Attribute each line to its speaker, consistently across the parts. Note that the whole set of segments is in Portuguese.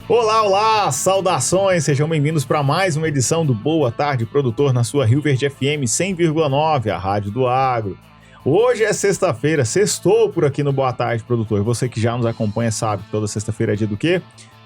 Speaker 1: Olá, olá! Saudações! Sejam bem-vindos para mais uma edição do Boa Tarde Produtor na sua Rio Verde FM 100,9, a rádio do agro. Hoje é sexta-feira, sextou por aqui no Boa Tarde Produtor. Você que já nos acompanha sabe que toda sexta-feira é dia do quê?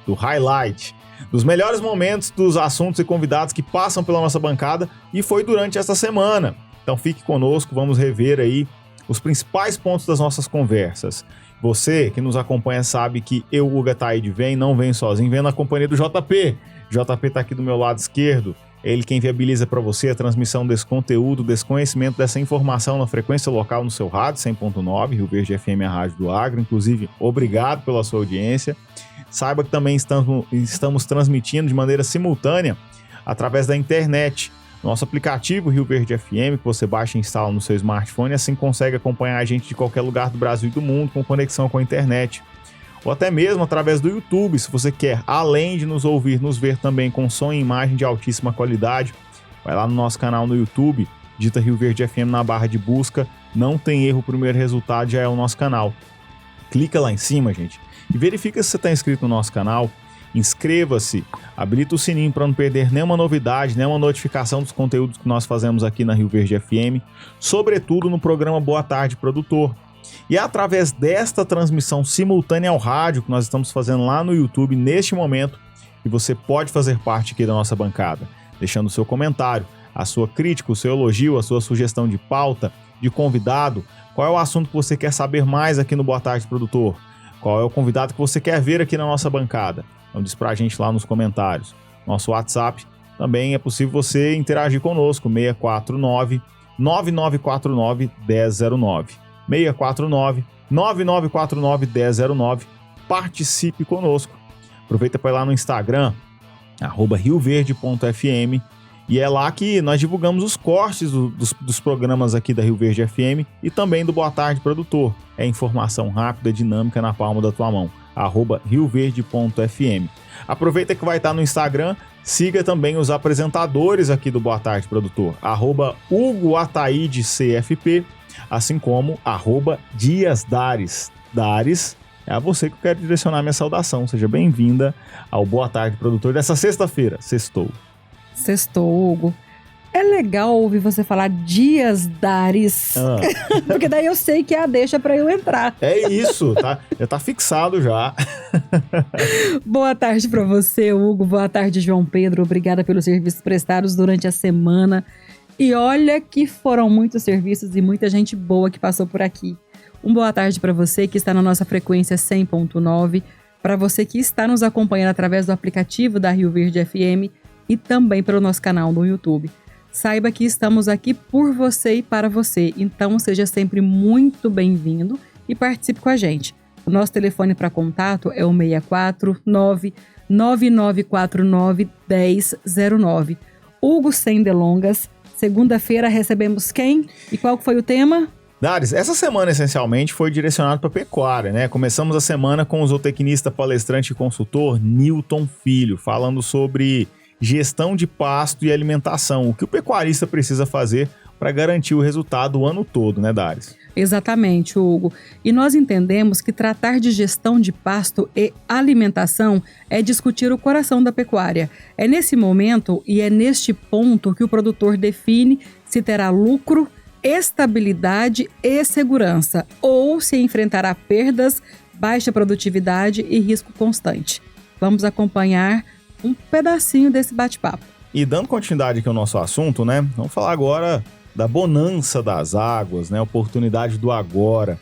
Speaker 1: Do highlight, dos melhores momentos dos assuntos e convidados que passam pela nossa bancada e foi durante esta semana. Então fique conosco, vamos rever aí os principais pontos das nossas conversas. Você que nos acompanha sabe que eu, Hugo Ataíde, não venho sozinho, venho na companhia do JP. JP tá aqui do meu lado esquerdo, ele quem viabiliza para você a transmissão desse conteúdo, desse conhecimento, dessa informação na frequência local no seu rádio, 100.9, Rio Verde FM, a rádio do agro. Inclusive, obrigado pela sua audiência. Saiba que também estamos transmitindo de maneira simultânea através da internet. Nosso aplicativo Rio Verde FM, que você baixa e instala no seu smartphone, assim consegue acompanhar a gente de qualquer lugar do Brasil e do mundo com conexão com a internet. Ou até mesmo através do YouTube, se você quer, além de nos ouvir, nos ver também com som e imagem de altíssima qualidade. Vai lá no nosso canal no YouTube, digita Rio Verde FM na barra de busca, não tem erro, o primeiro resultado já é o nosso canal. Clica lá em cima, gente, e verifica se você está inscrito no nosso canal. Inscreva-se, habilita o sininho para não perder nenhuma novidade, nenhuma notificação dos conteúdos que nós fazemos aqui na Rio Verde FM, sobretudo no programa Boa Tarde Produtor. E é através desta transmissão simultânea ao rádio que nós estamos fazendo lá no YouTube neste momento, que você pode fazer parte aqui da nossa bancada, deixando o seu comentário, a sua crítica, o seu elogio, a sua sugestão de pauta, de convidado, qual é o assunto que você quer saber mais aqui no Boa Tarde Produtor, qual é o convidado que você quer ver aqui na nossa bancada. Então diz pra gente lá nos comentários. Nosso WhatsApp também é possível você interagir conosco, 649-9949-1009. 649-9949-1009. Participe conosco. Aproveita para ir lá no Instagram, @rioverde.fm, e é lá que nós divulgamos os cortes dos programas aqui da Rio Verde FM e também do Boa Tarde Produtor. É informação rápida e dinâmica na palma da tua mão. @rioverde.fm. Aproveita que vai estar no Instagram, siga também os apresentadores aqui do Boa Tarde Produtor, Hugo Ataíde CFP, assim como Dias Dares. Dares, é a você que eu quero direcionar minha saudação. Seja bem-vinda ao Boa Tarde Produtor dessa sexta-feira. Sextou, Hugo.
Speaker 2: É legal ouvir você falar Dias Dares, porque daí eu sei que é a deixa pra eu entrar.
Speaker 1: É isso, tá? Já tá fixado já.
Speaker 2: Boa tarde pra você, Hugo. Boa tarde, João Pedro. Obrigada pelos serviços prestados durante a semana. E olha que foram muitos serviços e muita gente boa que passou por aqui. Boa tarde pra você que está na nossa frequência 100.9, pra você que está nos acompanhando através do aplicativo da Rio Verde FM e também pelo nosso canal no YouTube. Saiba que estamos aqui por você e para você, então seja sempre muito bem-vindo e participe com a gente. O nosso telefone para contato é o 649-9949-1009. Hugo, sem delongas, segunda-feira recebemos quem? E qual foi o tema?
Speaker 1: Dares, essa semana essencialmente foi direcionada para pecuária, né? Começamos a semana com o zootecnista, palestrante e consultor Newton Filho, falando sobre gestão de pasto e alimentação, o que o pecuarista precisa fazer para garantir o resultado o ano todo, né, Dares?
Speaker 2: Exatamente, Hugo. E nós entendemos que tratar de gestão de pasto e alimentação é discutir o coração da pecuária. É nesse momento e é neste ponto que o produtor define se terá lucro, estabilidade e segurança, ou se enfrentará perdas, baixa produtividade e risco constante. Vamos acompanhar um pedacinho desse bate-papo.
Speaker 1: E dando continuidade aqui ao nosso assunto, né? Vamos falar agora da bonança das águas, né? Oportunidade do agora.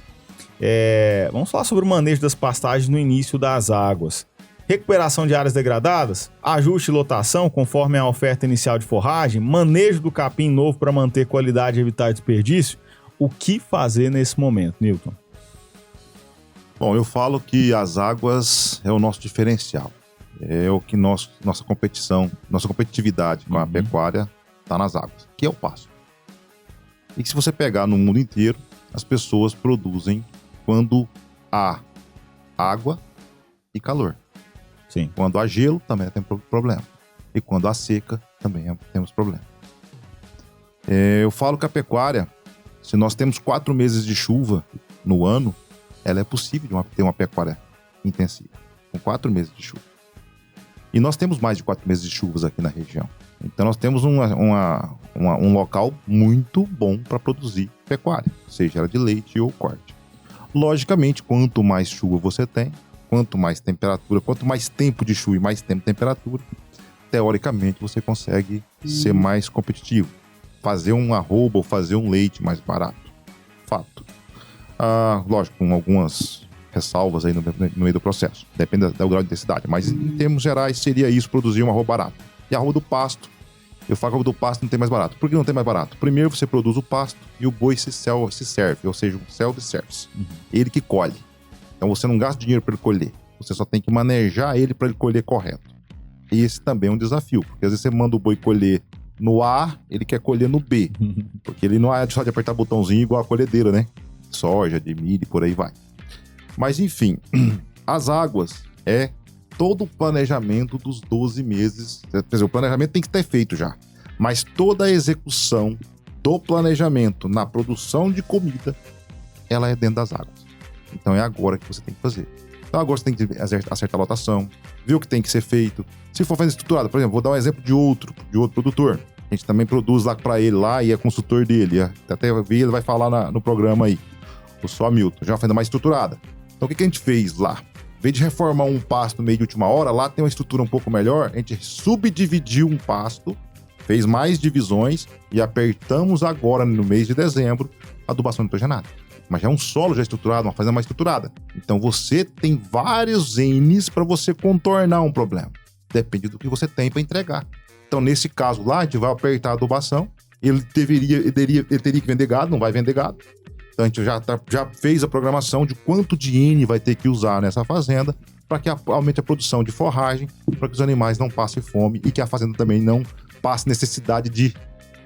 Speaker 1: Vamos falar sobre o manejo das pastagens no início das águas. Recuperação de áreas degradadas, ajuste e lotação conforme a oferta inicial de forragem, manejo do capim novo para manter qualidade e evitar desperdício. O que fazer nesse momento, Newton?
Speaker 3: Bom, eu falo que as águas é o nosso diferencial. É o que nossa competitividade com a pecuária está nas águas, que é o pasto. E que se você pegar no mundo inteiro, as pessoas produzem quando há água e calor.
Speaker 1: Sim.
Speaker 3: Quando há gelo, também tem problema. E quando há seca, também temos problema. Eu falo que a pecuária, se nós temos 4 meses de chuva no ano, ela é possível de ter uma pecuária intensiva, com 4 meses de chuva. E nós temos mais de 4 meses de chuvas aqui na região. Então nós temos um local muito bom para produzir pecuária, seja ela de leite ou corte. Logicamente, quanto mais chuva você tem, quanto mais temperatura, quanto mais tempo de chuva e mais tempo de temperatura, teoricamente você consegue ser mais competitivo. Fazer um arroba ou fazer um leite mais barato. Fato. Lógico, com algumas ressalvas aí no meio do processo. Depende do grau de intensidade. Mas em termos gerais seria isso, produzir um arroba barato. E arroba do pasto, eu falo que arroba do pasto não tem mais barato. Por que não tem mais barato? Primeiro você produz o pasto e o boi se serve, ou seja, o self-service. Ele que colhe. Então você não gasta dinheiro para ele colher. Você só tem que manejar ele para ele colher correto. E esse também é um desafio, porque às vezes você manda o boi colher no A, ele quer colher no B. Porque ele não é só de apertar botãozinho igual a colhedeira, né? Soja, de milho, por aí vai. Mas enfim, as águas é todo o planejamento dos 12 meses. Quer dizer, o planejamento tem que ter feito já. Mas toda a execução do planejamento na produção de comida, ela é dentro das águas. Então é agora que você tem que fazer. Então agora você tem que acertar a lotação, ver o que tem que ser feito. Se for fazer estruturado, por exemplo, vou dar um exemplo de outro produtor. A gente também produz lá para ele lá e é consultor dele. Até ele vai falar no programa aí. O só Milton, já fazendo mais estruturada. Então o que a gente fez lá? Em vez de reformar um pasto no meio de última hora, lá tem uma estrutura um pouco melhor, a gente subdividiu um pasto, fez mais divisões e apertamos agora no mês de dezembro a adubação nitrogenada. Mas já é um solo já estruturado, uma fazenda mais estruturada. Então você tem vários N's para você contornar um problema. Depende do que você tem para entregar. Então nesse caso lá, a gente vai apertar a adubação, ele teria que vender gado, não vai vender gado. Então a gente já fez a programação de quanto de N vai ter que usar nessa fazenda para que aumente a produção de forragem, para que os animais não passem fome e que a fazenda também não passe necessidade de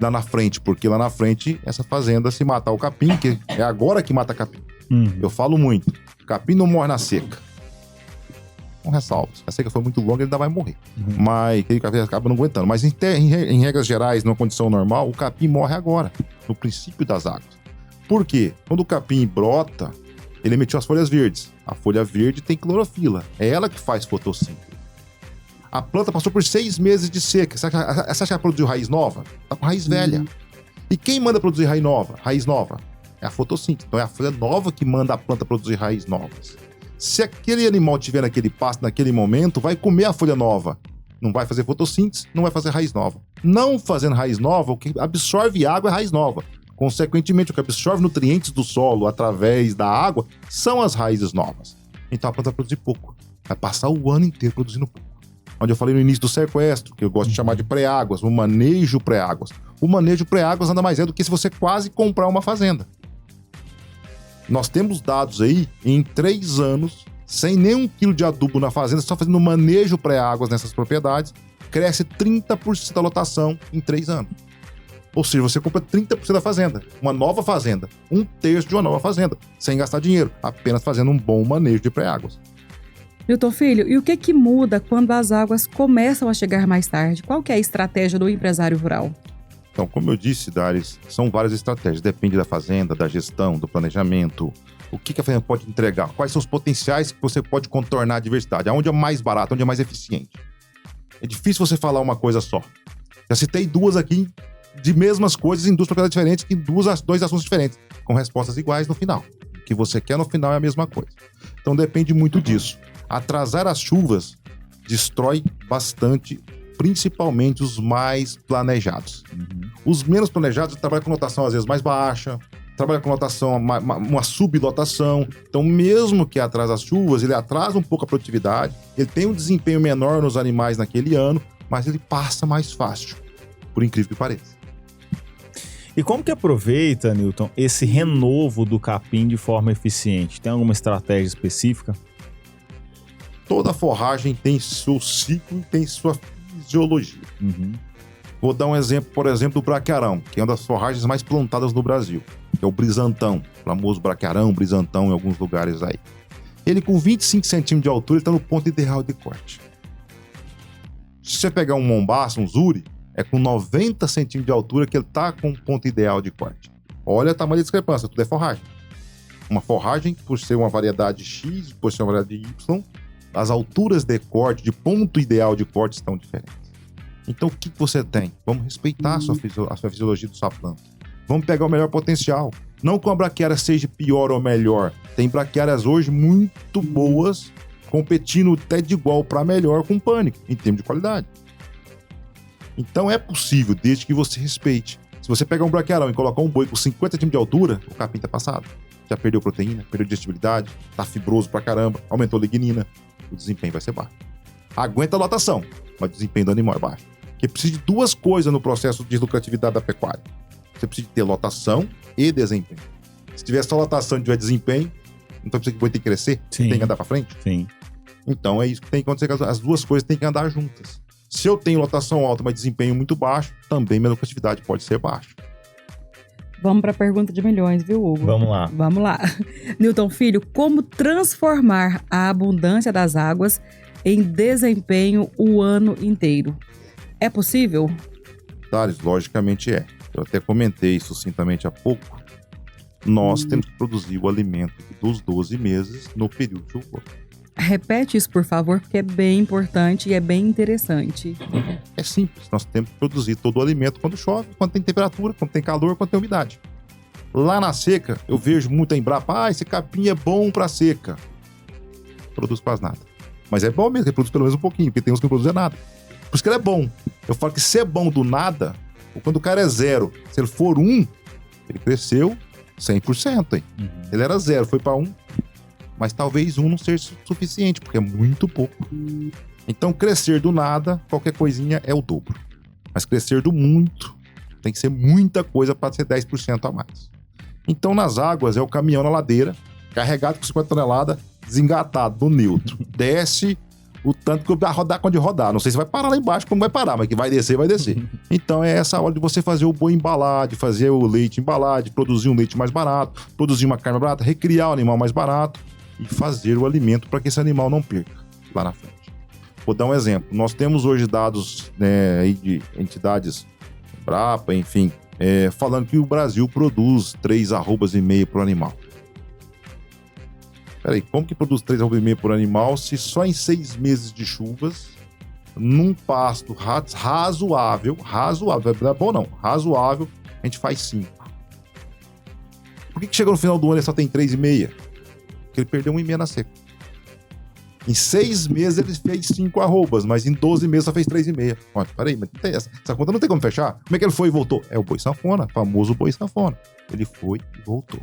Speaker 3: lá na frente, porque lá na frente essa fazenda, se matar o capim, que é agora que mata capim. Eu falo muito, capim não morre na seca. Com ressalvas. A seca foi muito longa, ele ainda vai morrer. Mas ele acaba não aguentando. Mas em regras gerais, numa condição normal, o capim morre agora, no princípio das águas. Por quê? Quando o capim brota, ele emitiu as folhas verdes. A folha verde tem clorofila. É ela que faz fotossíntese. A planta passou por 6 meses de seca. Você acha que ela produziu raiz nova? Tá com raiz velha. E quem manda produzir raiz nova? É a fotossíntese. Então é a folha nova que manda a planta produzir raízes novas. Se aquele animal tiver naquele pasto, naquele momento, vai comer a folha nova. Não vai fazer fotossíntese, não vai fazer raiz nova. Não fazendo raiz nova, o que absorve água é raiz nova. Consequentemente, o que absorve nutrientes do solo através da água são as raízes novas. Então a planta vai produzir pouco. Vai passar o ano inteiro produzindo pouco. Onde eu falei no início do sequestro, que eu gosto de chamar de pré-águas, o manejo pré-águas. O manejo pré-águas nada mais é do que se você quase comprar uma fazenda. Nós temos dados aí, em 3 anos, sem nenhum quilo de adubo na fazenda, só fazendo manejo pré-águas nessas propriedades, cresce 30% da lotação em 3 anos. Ou seja, você compra 30% da fazenda, uma nova fazenda, 1/3 de uma nova fazenda, sem gastar dinheiro, apenas fazendo um bom manejo de pré-águas.
Speaker 2: Milton Filho, e o que muda quando as águas começam a chegar mais tarde? Qual que é a estratégia do empresário rural?
Speaker 3: Então, como eu disse, Dares, são várias estratégias, depende da fazenda, da gestão, do planejamento, o que a fazenda pode entregar, quais são os potenciais que você pode contornar a diversidade, aonde é mais barato, onde é mais eficiente. É difícil você falar uma coisa só. Já citei 2 aqui de mesmas coisas em 2 propriedades diferentes, em 2 assuntos diferentes, com respostas iguais no final. O que você quer no final é a mesma coisa. Então depende muito disso. Atrasar as chuvas destrói bastante, principalmente os mais planejados. Os menos planejados trabalham com lotação às vezes mais baixa, trabalham com lotação, uma sublotação. Então mesmo que atrase as chuvas, ele atrasa um pouco a produtividade, ele tem um desempenho menor nos animais naquele ano, mas ele passa mais fácil, por incrível que pareça.
Speaker 1: E como que aproveita, Newton, esse renovo do capim de forma eficiente? Tem alguma estratégia específica?
Speaker 3: Toda forragem tem seu ciclo e tem sua fisiologia. Vou dar um exemplo, por exemplo, do braquiarão, que é uma das forragens mais plantadas no Brasil, que é o brisantão, o famoso braquiarão, brisantão em alguns lugares aí. Ele com 25 centímetros de altura, ele está no ponto ideal de corte. Se você pegar um mombaço, um zuri, é com 90 centímetros de altura que ele está com o ponto ideal de corte. Olha o tamanho da discrepância, tudo é forragem. Uma forragem, por ser uma variedade X, por ser uma variedade Y, as alturas de corte, de ponto ideal de corte estão diferentes. Então, o que você tem? Vamos respeitar a sua fisiologia da sua planta. Vamos pegar o melhor potencial. Não que uma braquiária seja pior ou melhor. Tem braquiárias hoje muito boas, competindo até de igual para melhor com pânico, em termos de qualidade. Então, é possível, desde que você respeite. Se você pegar um braquiarão e colocar um boi com 50 centímetros de altura, o capim tá passado. Já perdeu proteína, perdeu digestibilidade, tá fibroso pra caramba, aumentou a lignina, o desempenho vai ser baixo. Aguenta a lotação, mas o desempenho do animal é baixo. Porque precisa de duas coisas no processo de lucratividade da pecuária. Você precisa ter lotação e desempenho. Se tiver só lotação e tiver desempenho, então precisa que o boi tem que crescer,
Speaker 1: Sim.
Speaker 3: tem que andar pra frente.
Speaker 1: Sim.
Speaker 3: Então é isso que tem que acontecer, as duas coisas têm que andar juntas. Se eu tenho lotação alta, mas desempenho muito baixo, também minha lucratividade pode ser baixa.
Speaker 2: Vamos para a pergunta de milhões, viu, Hugo?
Speaker 1: Vamos lá.
Speaker 2: Vamos lá. Newton Filho, como transformar a abundância das águas em desempenho o ano inteiro? É possível?
Speaker 3: Thales, logicamente é. Eu até comentei sucintamente há pouco. Nós temos que produzir o alimento dos 12 meses no período chuvoso.
Speaker 2: Repete isso, por favor, porque é bem importante e é bem interessante.
Speaker 3: É simples, nós temos que produzir todo o alimento quando chove, quando tem temperatura, quando tem calor, quando tem umidade. Lá na seca, eu vejo muito a Embrapa, esse capim é bom para seca. Produz quase nada. Mas é bom mesmo, ele produz pelo menos um pouquinho, porque tem uns que não produzem nada. Por isso que ele é bom. Eu falo que se é bom do nada, ou quando o cara é 0, se ele for 1, ele cresceu 100%, hein? Ele era 0, foi para 1. Mas talvez 1 não seja suficiente, porque é muito pouco. Então, crescer do nada, qualquer coisinha é o dobro. Mas crescer do muito, tem que ser muita coisa para ser 10% a mais. Então, nas águas, é o caminhão na ladeira, carregado com 50 toneladas, desengatado no neutro. Desce o tanto que vai rodar quando rodar. Não sei se vai parar lá embaixo, como vai parar, mas que vai descer, vai descer. Então, é essa hora de você fazer o boi embalar, de fazer o leite embalar, de produzir um leite mais barato, produzir uma carne mais barata, recriar o animal mais barato e fazer o alimento para que esse animal não perca lá na frente. Vou dar um exemplo. Nós temos hoje dados, né, aí de entidades, Embrapa, enfim, falando que o Brasil produz 3,5 arrobas por animal. Peraí, como que produz 3,5 arrobas por animal se só em 6 meses de chuvas, num pasto razoável, não é bom não, razoável, a gente faz 5? Por que chegou no final do ano e só tem 3,5? Porque ele perdeu 1,5 na seca. Em 6 meses ele fez 5 arrobas, mas em 12 meses só fez 3,5. Olha, peraí, mas não tem essa conta não tem como fechar? Como é que ele foi e voltou? É o boi sanfona, famoso boi sanfona. Ele foi e voltou.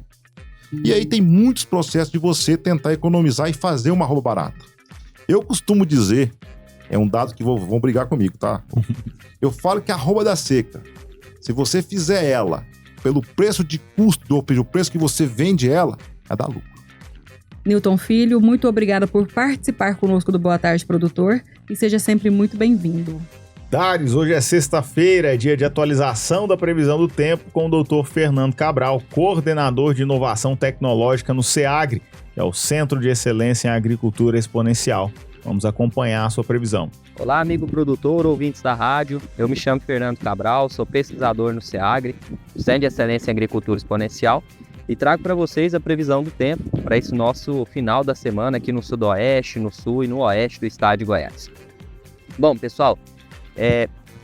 Speaker 3: E aí tem muitos processos de você tentar economizar e fazer uma arroba barata. Eu costumo dizer, é um dado que vão brigar comigo, tá? Eu falo que a arroba da seca, se você fizer ela pelo preço de custo, ou pelo preço que você vende ela, vai dar lucro.
Speaker 2: Newton Filho, muito obrigada por participar conosco do Boa Tarde, Produtor, e seja sempre muito bem-vindo.
Speaker 1: Thales, hoje é sexta-feira, é dia de atualização da previsão do tempo com o Dr. Fernando Cabral, coordenador de inovação tecnológica no SEAGRE, que é o Centro de Excelência em Agricultura Exponencial. Vamos acompanhar a sua previsão.
Speaker 4: Olá, amigo produtor, ouvintes da rádio. Eu me chamo Fernando Cabral, sou pesquisador no SEAGRE, Centro de Excelência em Agricultura Exponencial, e trago para vocês a previsão do tempo para esse nosso final da semana aqui no sudoeste, no sul e no oeste do estado de Goiás. Bom, pessoal,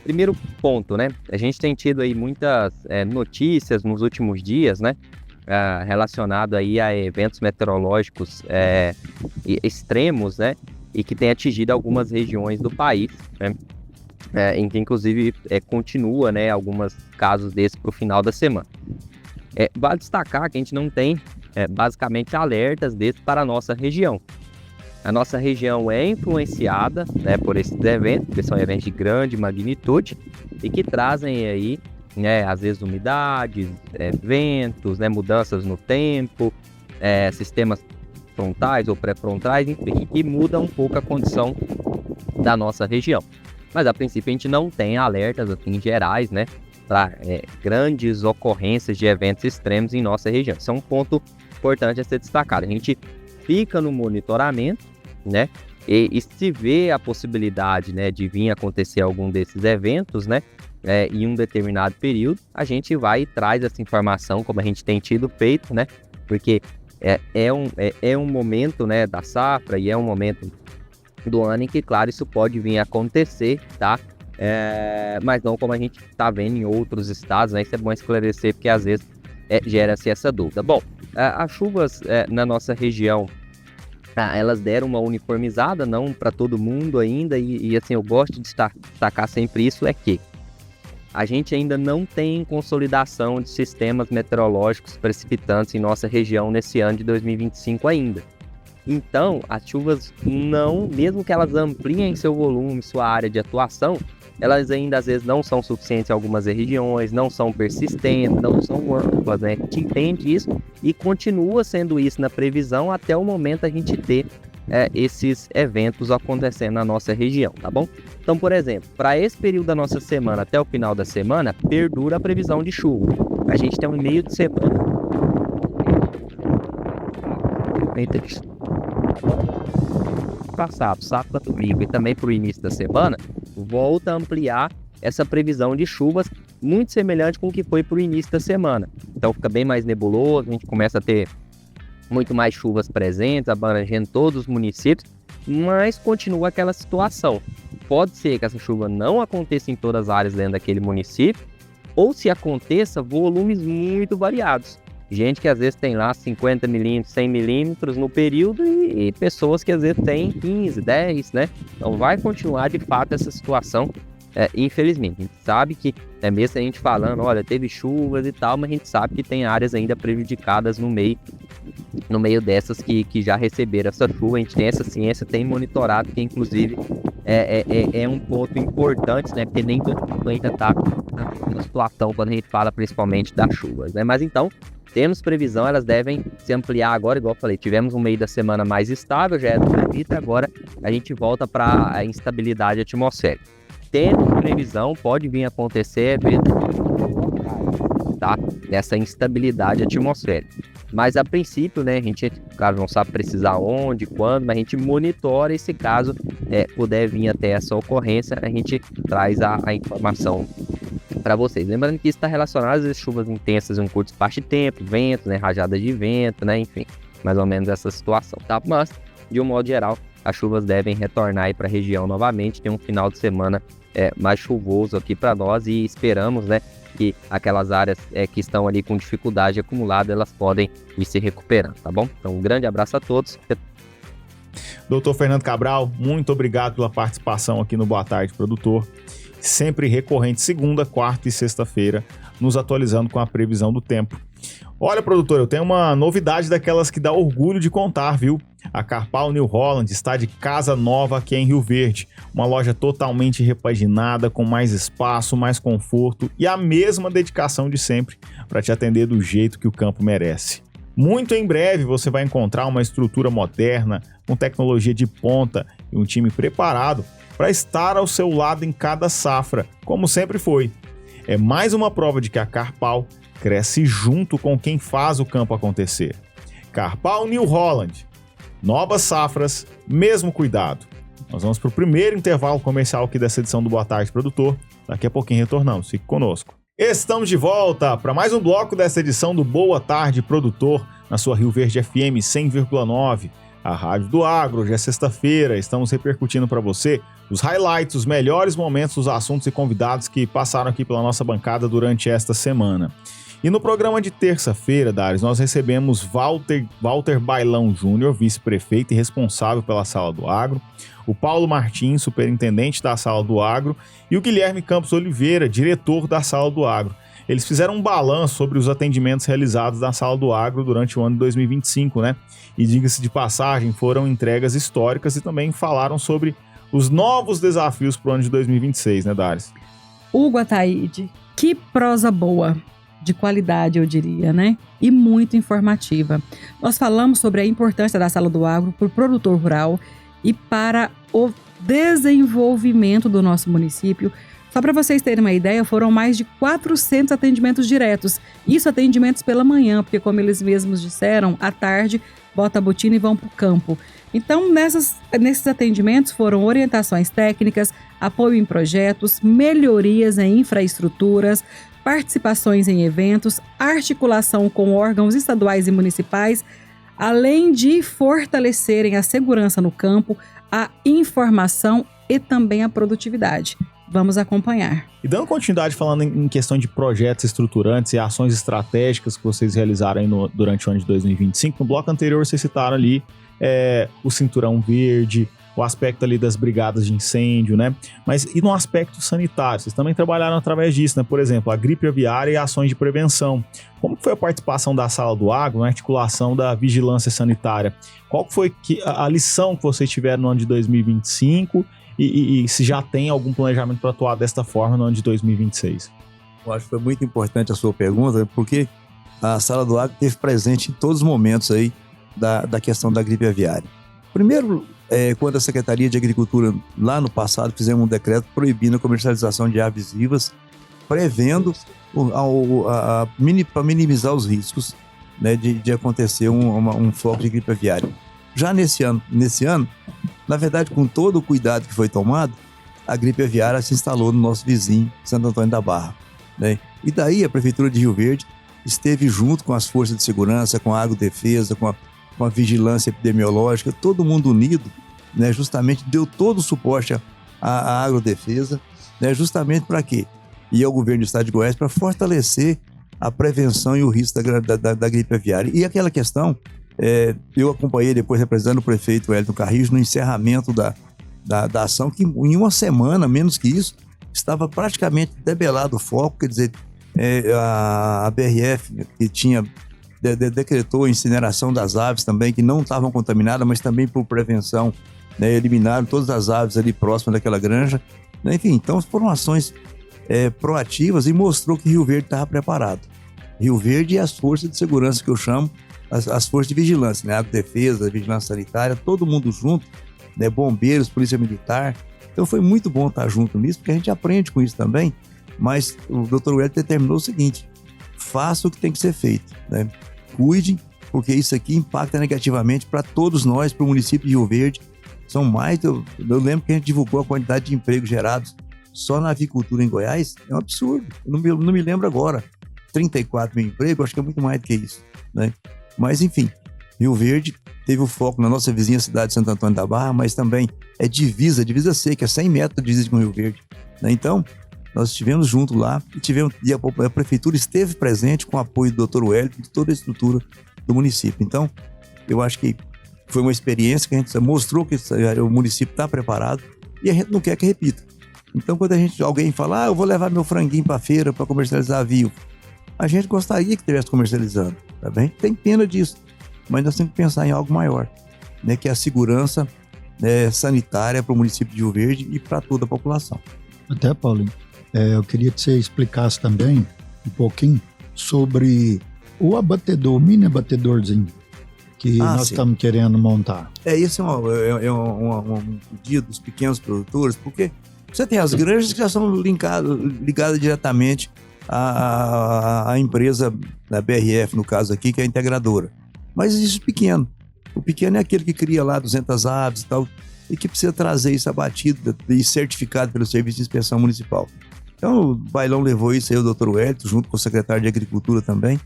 Speaker 4: primeiro ponto, né? A gente tem tido aí muitas notícias nos últimos dias, né? Relacionado aí a eventos meteorológicos extremos, né? E que tem atingido algumas regiões do país, né? Em que inclusive continua, né? Alguns casos desses para o final da semana. Vale destacar que a gente não tem basicamente alertas desses para a nossa região. A nossa região é influenciada, né, por esses eventos, que são eventos de grande magnitude e que trazem aí, né, às vezes umidades, ventos, né, mudanças no tempo, sistemas frontais ou pré-frontais, enfim, que mudam um pouco a condição da nossa região. Mas a princípio a gente não tem alertas assim, gerais, né, para grandes ocorrências de eventos extremos em nossa região. Isso é um ponto importante a ser destacado. A gente fica no monitoramento, né? E se vê a possibilidade, né, de vir acontecer algum desses eventos, né, em um determinado período, a gente vai e traz essa informação, como a gente tem tido feito, né? Porque é um momento, né, da safra e é um momento do ano em que, claro, isso pode vir a acontecer, tá? Mas não como a gente está vendo em outros estados, né? Isso é bom esclarecer, porque às vezes gera-se essa dúvida. Bom, as chuvas na nossa região, elas deram uma uniformizada, não para todo mundo ainda, e assim, eu gosto de destacar sempre isso, é que a gente ainda não tem consolidação de sistemas meteorológicos precipitantes em nossa região nesse ano de 2025 ainda. Então, as chuvas não, mesmo que elas ampliem seu volume, sua área de atuação, elas ainda às vezes não são suficientes em algumas regiões, não são persistentes, não são amplas, né? A gente entende isso e continua sendo isso na previsão até o momento a gente ter esses eventos acontecendo na nossa região, tá bom? Então, por exemplo, para esse período da nossa semana até o final da semana, perdura a previsão de chuva. A gente tem um meio de semana passado, sábado, domingo e também para o início da semana, volta a ampliar essa previsão de chuvas muito semelhante com o que foi para o início da semana. Então fica bem mais nebuloso, a gente começa a ter muito mais chuvas presentes, abrangendo todos os municípios, mas continua aquela situação. Pode ser que essa chuva não aconteça em todas as áreas dentro daquele município, ou se aconteça, volumes muito variados. Gente que às vezes tem lá 50 milímetros, 100 milímetros no período e pessoas que às vezes têm 15, 10, né? Então vai continuar de fato essa situação, infelizmente. A gente sabe que, mesmo a gente falando, olha, teve chuvas e tal, mas a gente sabe que tem áreas ainda prejudicadas no meio dessas que já receberam essa chuva. A gente tem essa ciência, tem monitorado, que inclusive é um ponto importante, né? Porque nem todo mundo ainda está na situação quando a gente fala principalmente das chuvas, né? Mas então, temos previsão, elas devem se ampliar agora, igual eu falei, tivemos um meio da semana mais estável, já era prevista, agora a gente volta para a instabilidade atmosférica. Tendo previsão, pode vir a acontecer tá? Dessa instabilidade atmosférica. Mas a princípio, né, a gente, claro, não sabe precisar onde, quando, mas a gente monitora esse caso puder vir até essa ocorrência, a gente traz a informação para vocês. Lembrando que isso está relacionado às vezes chuvas intensas em um curto espaço de tempo, ventos, né, rajadas de vento, né, enfim, mais ou menos essa situação, tá? Mas, de um modo geral, as chuvas devem retornar para a região novamente, tem um final de semana mais chuvoso aqui para nós e esperamos, né, que aquelas áreas que estão ali com dificuldade acumulada, elas podem ir se recuperando, tá bom? Então, um grande abraço a todos.
Speaker 1: Doutor Fernando Cabral, muito obrigado pela participação aqui no Boa Tarde, Produtor. Sempre recorrente, segunda, quarta e sexta-feira, nos atualizando com a previsão do tempo. Olha, produtor, eu tenho uma novidade daquelas que dá orgulho de contar, viu? A Carpal New Holland está de casa nova aqui em Rio Verde. Uma loja totalmente repaginada, com mais espaço, mais conforto e a mesma dedicação de sempre para te atender do jeito que o campo merece. Muito em breve você vai encontrar uma estrutura moderna, com tecnologia de ponta e um time preparado para estar ao seu lado em cada safra, como sempre foi. É mais uma prova de que a Carpal cresce junto com quem faz o campo acontecer. Carpal New Holland. Novas safras, mesmo cuidado. Nós vamos para o primeiro intervalo comercial aqui dessa edição do Boa Tarde, Produtor. Daqui a pouquinho retornamos. Fique conosco. Estamos de volta para mais um bloco dessa edição do Boa Tarde, Produtor, na sua Rio Verde FM 100,9. A Rádio do Agro. Hoje é sexta-feira. Estamos repercutindo para você os highlights, os melhores momentos, os assuntos e convidados que passaram aqui pela nossa bancada durante esta semana. E no programa de terça-feira, Dares, nós recebemos Walter Bailão Júnior, vice-prefeito e responsável pela Sala do Agro, o Paulo Martins, superintendente da Sala do Agro, e o Guilherme Campos Oliveira, diretor da Sala do Agro. Eles fizeram um balanço sobre os atendimentos realizados na Sala do Agro durante o ano de 2025, né? E, diga-se de passagem, foram entregas históricas e também falaram sobre os novos desafios para o ano de 2026, né, Dares?
Speaker 2: Hugo Ataíde, que prosa boa! De qualidade, eu diria, né? E muito informativa. Nós falamos sobre a importância da Sala do Agro para o produtor rural e para o desenvolvimento do nosso município. Só para vocês terem uma ideia, foram mais de 400 atendimentos diretos. Isso atendimentos pela manhã, porque como eles mesmos disseram, à tarde, bota a botina e vão para o campo. Então, nesses atendimentos foram orientações técnicas, apoio em projetos, melhorias em infraestruturas, participações em eventos, articulação com órgãos estaduais e municipais, além de fortalecerem a segurança no campo, a informação e também a produtividade. Vamos acompanhar.
Speaker 1: E dando continuidade falando em questão de projetos estruturantes e ações estratégicas que vocês realizaram aí durante o ano de 2025, no bloco anterior vocês citaram ali o Cinturão Verde, o aspecto ali das brigadas de incêndio, né? Mas e no aspecto sanitário? Vocês também trabalharam através disso, né? Por exemplo, a gripe aviária e ações de prevenção. Como foi a participação da Sala do Agro na articulação da vigilância sanitária? Qual foi a lição que vocês tiveram no ano de 2025 e se já tem algum planejamento para atuar desta forma no ano de 2026?
Speaker 5: Eu acho que foi muito importante a sua pergunta, porque a Sala do Agro esteve presente em todos os momentos aí da questão da gripe aviária. Primeiro, quando a Secretaria de Agricultura, lá no passado, fizemos um decreto proibindo a comercialização de aves vivas, prevendo para minimizar os riscos, né, de acontecer um foco de gripe aviária. Já nesse ano, na verdade, com todo o cuidado que foi tomado, a gripe aviária se instalou no nosso vizinho, Santo Antônio da Barra, né? E daí a Prefeitura de Rio Verde esteve junto com as forças de segurança, com a Agrodefesa, com a vigilância epidemiológica, todo mundo unido, né? Justamente deu todo o suporte à Agrodefesa, né? Justamente para quê? E ao governo do estado de Goiás para fortalecer a prevenção e o risco da gripe aviária. E aquela questão, eu acompanhei depois representando o prefeito Wellington Carrijo no encerramento da ação, que em uma semana, menos que isso, estava praticamente debelado o foco, quer dizer, a BRF, que tinha decretou a incineração das aves também, que não estavam contaminadas, mas também por prevenção, né, eliminaram todas as aves ali próximas daquela granja. Enfim, então foram ações proativas e mostrou que Rio Verde estava preparado. Rio Verde e as forças de segurança, que eu chamo, as forças de vigilância, né, Agrodefesa, Vigilância Sanitária, todo mundo junto, né, bombeiros, Polícia Militar. Então foi muito bom estar junto nisso, porque a gente aprende com isso também, mas o Dr. Wellington determinou o seguinte: faça o que tem que ser feito, né? Cuide, porque isso aqui impacta negativamente para todos nós, para o município de Rio Verde. São mais, eu lembro que a gente divulgou a quantidade de empregos gerados só na avicultura em Goiás, é um absurdo, eu não me lembro agora, 34 mil empregos, acho que é muito mais do que isso, né? Mas enfim, Rio Verde teve o foco na nossa vizinha cidade de Santo Antônio da Barra, mas também é divisa seca, 100 metros de divisa com Rio Verde, né? Então, nós estivemos junto lá e a prefeitura esteve presente com o apoio do Dr. Wellington e de toda a estrutura do município. Então, eu acho que foi uma experiência que a gente mostrou que o município está preparado e a gente não quer que repita. Então, quando alguém fala, eu vou levar meu franguinho para a feira para comercializar vivo, a gente gostaria que estivesse comercializando, tá bem? Tem pena disso, mas nós temos que pensar em algo maior, né, que é a segurança, né, sanitária para o município de Rio Verde e para toda a população.
Speaker 6: Até, Paulinho, eu queria que você explicasse também um pouquinho sobre o abatedor, o mini abatedorzinho que nós estamos querendo montar.
Speaker 5: Esse é um pedido dos pequenos produtores, porque você tem as granjas que já são ligadas diretamente à empresa da BRF, no caso aqui, que é a integradora. Mas existe o pequeno. O pequeno é aquele que cria lá 200 aves e tal, e que precisa trazer isso abatido e certificado pelo Serviço de Inspeção Municipal. Então o Bailão levou isso aí, o Dr. Wellington, junto com o secretário de Agricultura também.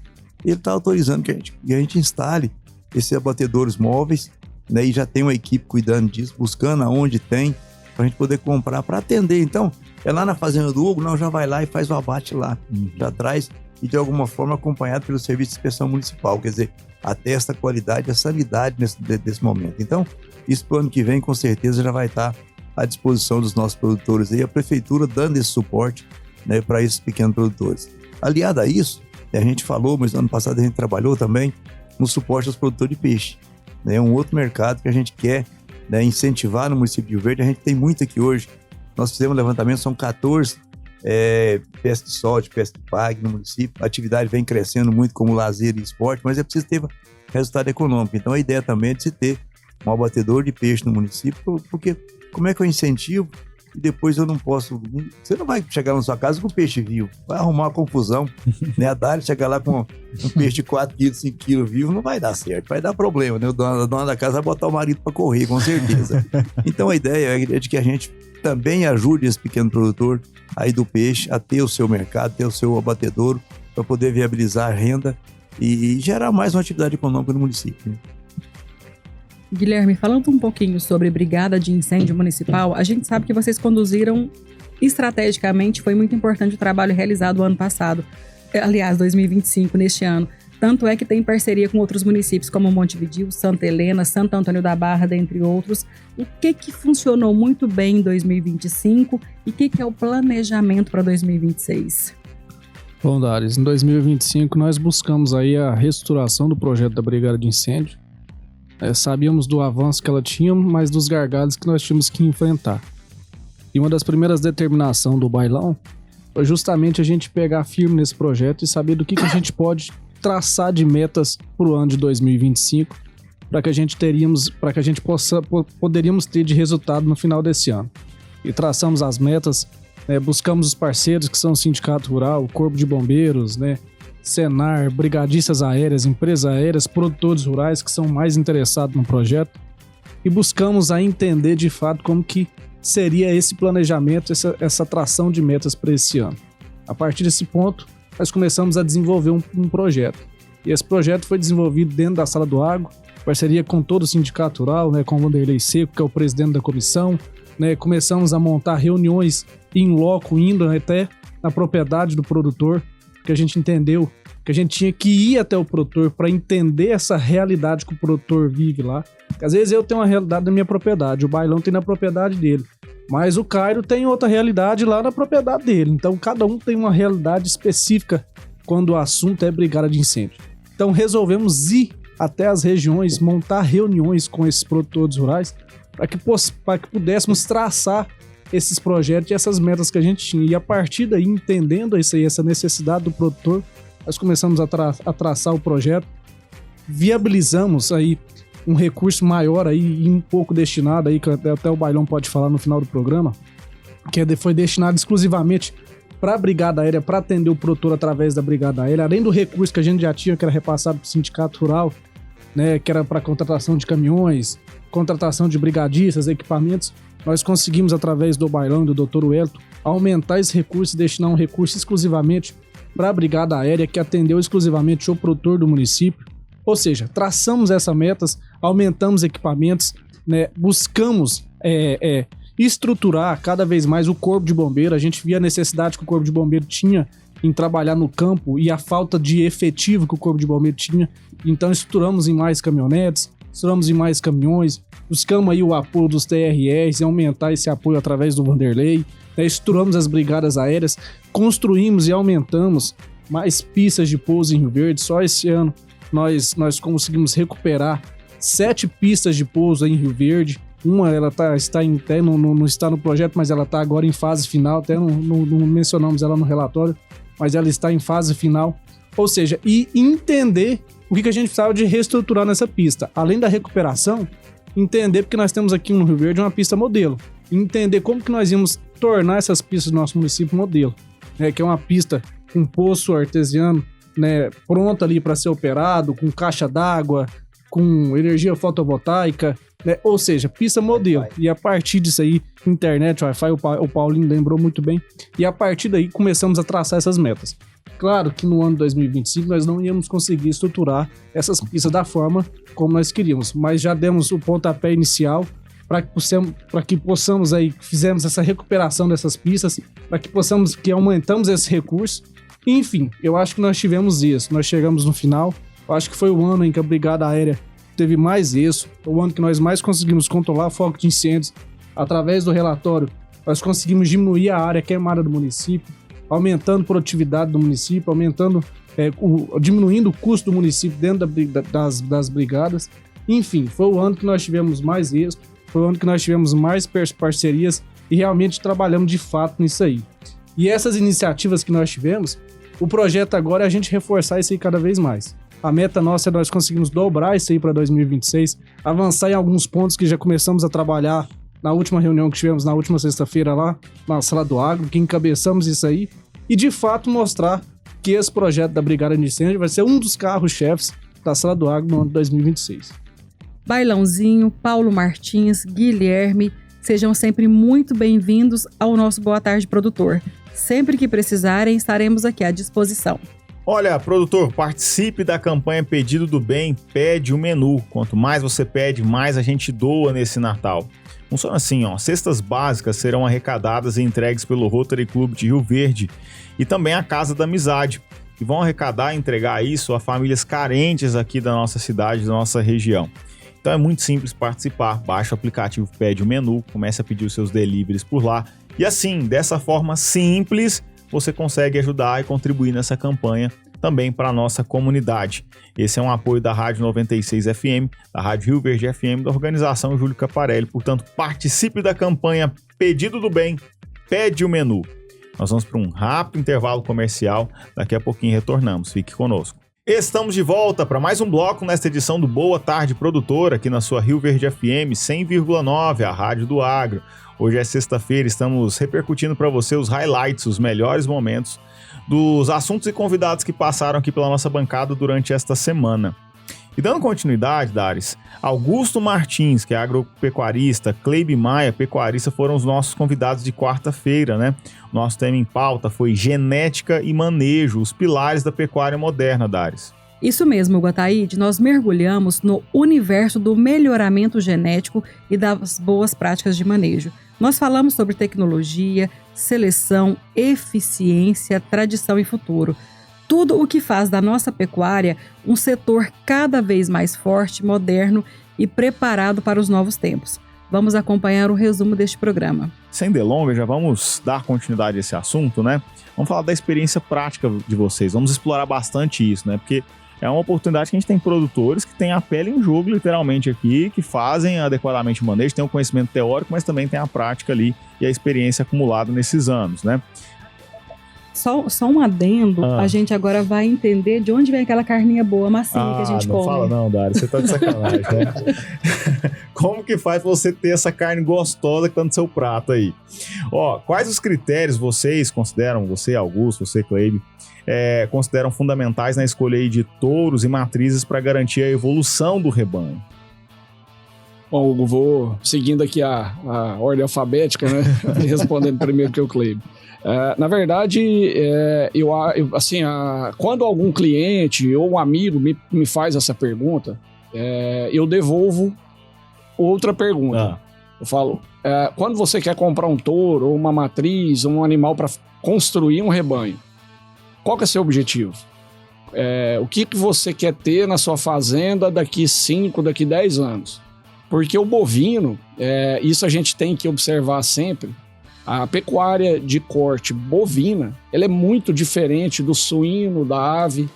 Speaker 5: Ele está autorizando que a gente instale esses abatedores móveis, né, e já tem uma equipe cuidando disso, buscando aonde tem, para a gente poder comprar para atender. Então, é lá na fazenda do Hugo, não, já vai lá e faz o abate lá, já traz e de alguma forma acompanhado pelo Serviço de Inspeção Municipal, quer dizer, atesta a qualidade e a sanidade nesse momento. Então, isso para o ano que vem, com certeza, já vai estar à disposição dos nossos produtores e a Prefeitura dando esse suporte, né, para esses pequenos produtores. Aliado a isso, a gente falou, mas no ano passado a gente trabalhou também no suporte aos produtores de peixe. É um outro mercado que a gente quer, né, incentivar no município de Rio Verde. A gente tem muito aqui hoje. Nós fizemos um levantamento, são 14 pesca de sorte, pesca de pague no município. A atividade vem crescendo muito como lazer e esporte, mas é preciso ter resultado econômico. Então a ideia também é de se ter um abatedor de peixe no município, porque como é que eu incentivo e depois eu não posso... Você não vai chegar na sua casa com peixe vivo, vai arrumar uma confusão, né? A Dália chegar lá com um peixe de 4 quilos, 5 quilos vivo, não vai dar certo, vai dar problema, né? A dona da casa vai botar o marido para correr, com certeza. Então a ideia é de que a gente também ajude esse pequeno produtor aí do peixe a ter o seu mercado, ter o seu abatedouro, para poder viabilizar a renda e gerar mais uma atividade econômica no município, né?
Speaker 2: Guilherme, falando um pouquinho sobre Brigada de Incêndio Municipal, a gente sabe que vocês conduziram estrategicamente, foi muito importante o trabalho realizado ano passado, aliás, 2025, neste ano. Tanto é que tem parceria com outros municípios como Montevidéu, Santa Helena, Santo Antônio da Barra, dentre outros. O que funcionou muito bem em 2025 e o que é o planejamento para 2026?
Speaker 7: Bom, Dares, em 2025 nós buscamos aí a reestruturação do projeto da Brigada de Incêndio. Sabíamos do avanço que ela tinha, mas dos gargalos que nós tínhamos que enfrentar. E uma das primeiras determinações do bailão foi justamente a gente pegar firme nesse projeto e saber do que a gente pode traçar de metas para o ano de 2025, para que a gente poderíamos ter de resultado no final desse ano. E traçamos as metas, buscamos os parceiros que são o Sindicato Rural, o Corpo de Bombeiros, Senar, brigadistas aéreas, empresas aéreas, produtores rurais que são mais interessados no projeto, e buscamos a entender de fato como que seria esse planejamento, essa tração de metas para esse ano. A partir desse ponto, nós começamos a desenvolver um projeto. E esse projeto foi desenvolvido dentro da Sala do Agro, parceria com todo o Sindicato Rural, com o Vanderlei Seco, que é o presidente da comissão. Começamos a montar reuniões in loco, indo até na propriedade do produtor, que a gente entendeu que a gente tinha que ir até o produtor para entender essa realidade que o produtor vive lá. Porque às vezes eu tenho uma realidade na minha propriedade, o Bailão tem na propriedade dele, mas o Cairo tem outra realidade lá na propriedade dele. Então cada um tem uma realidade específica quando o assunto é brigada de incêndio. Então resolvemos ir até as regiões, montar reuniões com esses produtores rurais para que pudéssemos traçar esses projetos e essas metas que a gente tinha. E a partir daí, entendendo isso aí, essa necessidade do produtor, nós começamos a traçar o projeto, viabilizamos aí um recurso maior aí e um pouco destinado aí, que até o Bailão pode falar no final do programa, que foi destinado exclusivamente para a Brigada Aérea, para atender o produtor através da Brigada Aérea, além do recurso que a gente já tinha, que era repassado para o Sindicato Rural, que era para contratação de caminhões, contratação de brigadistas, equipamentos. Nós conseguimos, através do Bailão e do Dr. Wellington, aumentar esse recurso e destinar um recurso exclusivamente para a Brigada Aérea, que atendeu exclusivamente o produtor do município. Ou seja, traçamos essas metas, aumentamos equipamentos, buscamos estruturar cada vez mais o Corpo de Bombeiro. A gente via a necessidade que o Corpo de Bombeiro tinha em trabalhar no campo e a falta de efetivo que o Corpo de Bombeiro tinha. Então estruturamos em mais caminhonetes, estruturamos em mais caminhões, buscamos aí o apoio dos TRRs e aumentar esse apoio através do Vanderlei, estruturamos as brigadas aéreas, construímos e aumentamos mais pistas de pouso em Rio Verde. Só esse ano nós conseguimos recuperar 7 pistas de pouso em Rio Verde. Uma ela não está no projeto, mas ela está agora em fase final, até não mencionamos ela no relatório, mas ela está em fase final. Ou seja, e entender o que a gente precisava de reestruturar nessa pista. Além da recuperação, entender, porque nós temos aqui no Rio Verde uma pista modelo, entender como que nós íamos tornar essas pistas do nosso município modelo, que é uma pista com poço artesiano, pronta ali para ser operado, com caixa d'água, com energia fotovoltaica, ou seja, pista modelo. E a partir disso aí, internet, Wi-Fi, o Paulinho lembrou muito bem, e a partir daí começamos a traçar essas metas. Claro que no ano de 2025 nós não íamos conseguir estruturar essas pistas da forma como nós queríamos, mas já demos o pontapé inicial para que possamos aí, fizemos essa recuperação dessas pistas, para que possamos, que aumentamos esse recurso. Enfim, eu acho que nós tivemos isso, nós chegamos no final. Eu acho que foi o ano em que a Brigada Aérea teve mais isso, o ano que nós mais conseguimos controlar o foco de incêndios. Através do relatório, nós conseguimos diminuir a área queimada do município, aumentando a produtividade do município, diminuindo o custo do município dentro das brigadas. Enfim, foi o ano que nós tivemos mais êxito, foi o ano que nós tivemos mais parcerias e realmente trabalhamos de fato nisso aí. E essas iniciativas que nós tivemos, o projeto agora é a gente reforçar isso aí cada vez mais. A meta nossa é nós conseguimos dobrar isso aí para 2026, avançar em alguns pontos que já começamos a trabalhar na última reunião que tivemos na última sexta-feira lá na Sala do Agro, que encabeçamos isso aí, e de fato mostrar que esse projeto da Brigada de Incêndio vai ser um dos carros-chefes da Sala do Agro no ano de 2026.
Speaker 2: Bailãozinho, Paulo Martins, Guilherme, sejam sempre muito bem-vindos ao nosso Boa Tarde Produtor. Sempre que precisarem, estaremos aqui à disposição.
Speaker 1: Olha, produtor, participe da campanha Pedido do Bem, pede o menu. Quanto mais você pede, mais a gente doa nesse Natal. Funciona assim, ó. Cestas básicas serão arrecadadas e entregues pelo Rotary Club de Rio Verde e também a Casa da Amizade, que vão arrecadar e entregar isso a famílias carentes aqui da nossa cidade, da nossa região. Então é muito simples participar. Baixa o aplicativo, pede o menu, comece a pedir os seus deliveries por lá. E assim, dessa forma simples, você consegue ajudar e contribuir nessa campanha também para a nossa comunidade. Esse é um apoio da Rádio 96 FM, da Rádio Rio Verde FM, da organização Júlio Caparelli. Portanto, participe da campanha Pedido do Bem, pede o menu. Nós vamos para um rápido intervalo comercial, daqui a pouquinho retornamos. Fique conosco. Estamos de volta para mais um bloco nesta edição do Boa Tarde Produtora, aqui na sua Rio Verde FM 100,9, a Rádio do Agro. Hoje é sexta-feira, estamos repercutindo para você os highlights, os melhores momentos dos assuntos e convidados que passaram aqui pela nossa bancada durante esta semana. E dando continuidade, Dares, Augusto Martins, que é agropecuarista, Cleibe Maia, pecuarista, foram os nossos convidados de quarta-feira, né? Nosso tema em pauta foi genética e manejo, os pilares da pecuária moderna, Dares.
Speaker 2: Isso mesmo, Guataíde, nós mergulhamos no universo do melhoramento genético e das boas práticas de manejo. Nós falamos sobre tecnologia, seleção, eficiência, tradição e futuro. Tudo o que faz da nossa pecuária um setor cada vez mais forte, moderno e preparado para os novos tempos. Vamos acompanhar o resumo deste programa.
Speaker 1: Sem delongas, já vamos dar continuidade a esse assunto, né? Vamos falar da experiência prática de vocês, vamos explorar bastante isso, né? Porque é uma oportunidade que a gente tem produtores que têm a pele em jogo, literalmente, aqui, que fazem adequadamente o manejo, têm o conhecimento teórico, mas também tem a prática ali e a experiência acumulada nesses anos, né?
Speaker 2: Só um adendo, a gente agora vai entender de onde vem aquela carninha boa, macia que a gente come.
Speaker 1: Não fala não, Dário, você tá de sacanagem, né? Como que faz pra você ter essa carne gostosa que tá no seu prato aí? Ó, quais os critérios vocês consideram, você, Augusto, você, Cleibe, consideram fundamentais na escolha aí de touros e matrizes para garantir a evolução do rebanho?
Speaker 7: Bom, Hugo, vou seguindo aqui a ordem alfabética, né? Respondendo primeiro que o Cleibe. Na verdade, quando algum cliente ou um amigo me faz essa pergunta, eu devolvo outra pergunta. Eu falo, quando você quer comprar um touro ou uma matriz, um animal para construir um rebanho, qual que é o seu objetivo? O que você quer ter na sua fazenda daqui 5, daqui 10 anos? Porque o bovino, isso a gente tem que observar sempre, a pecuária de corte bovina, ela é muito diferente do suíno, da ave,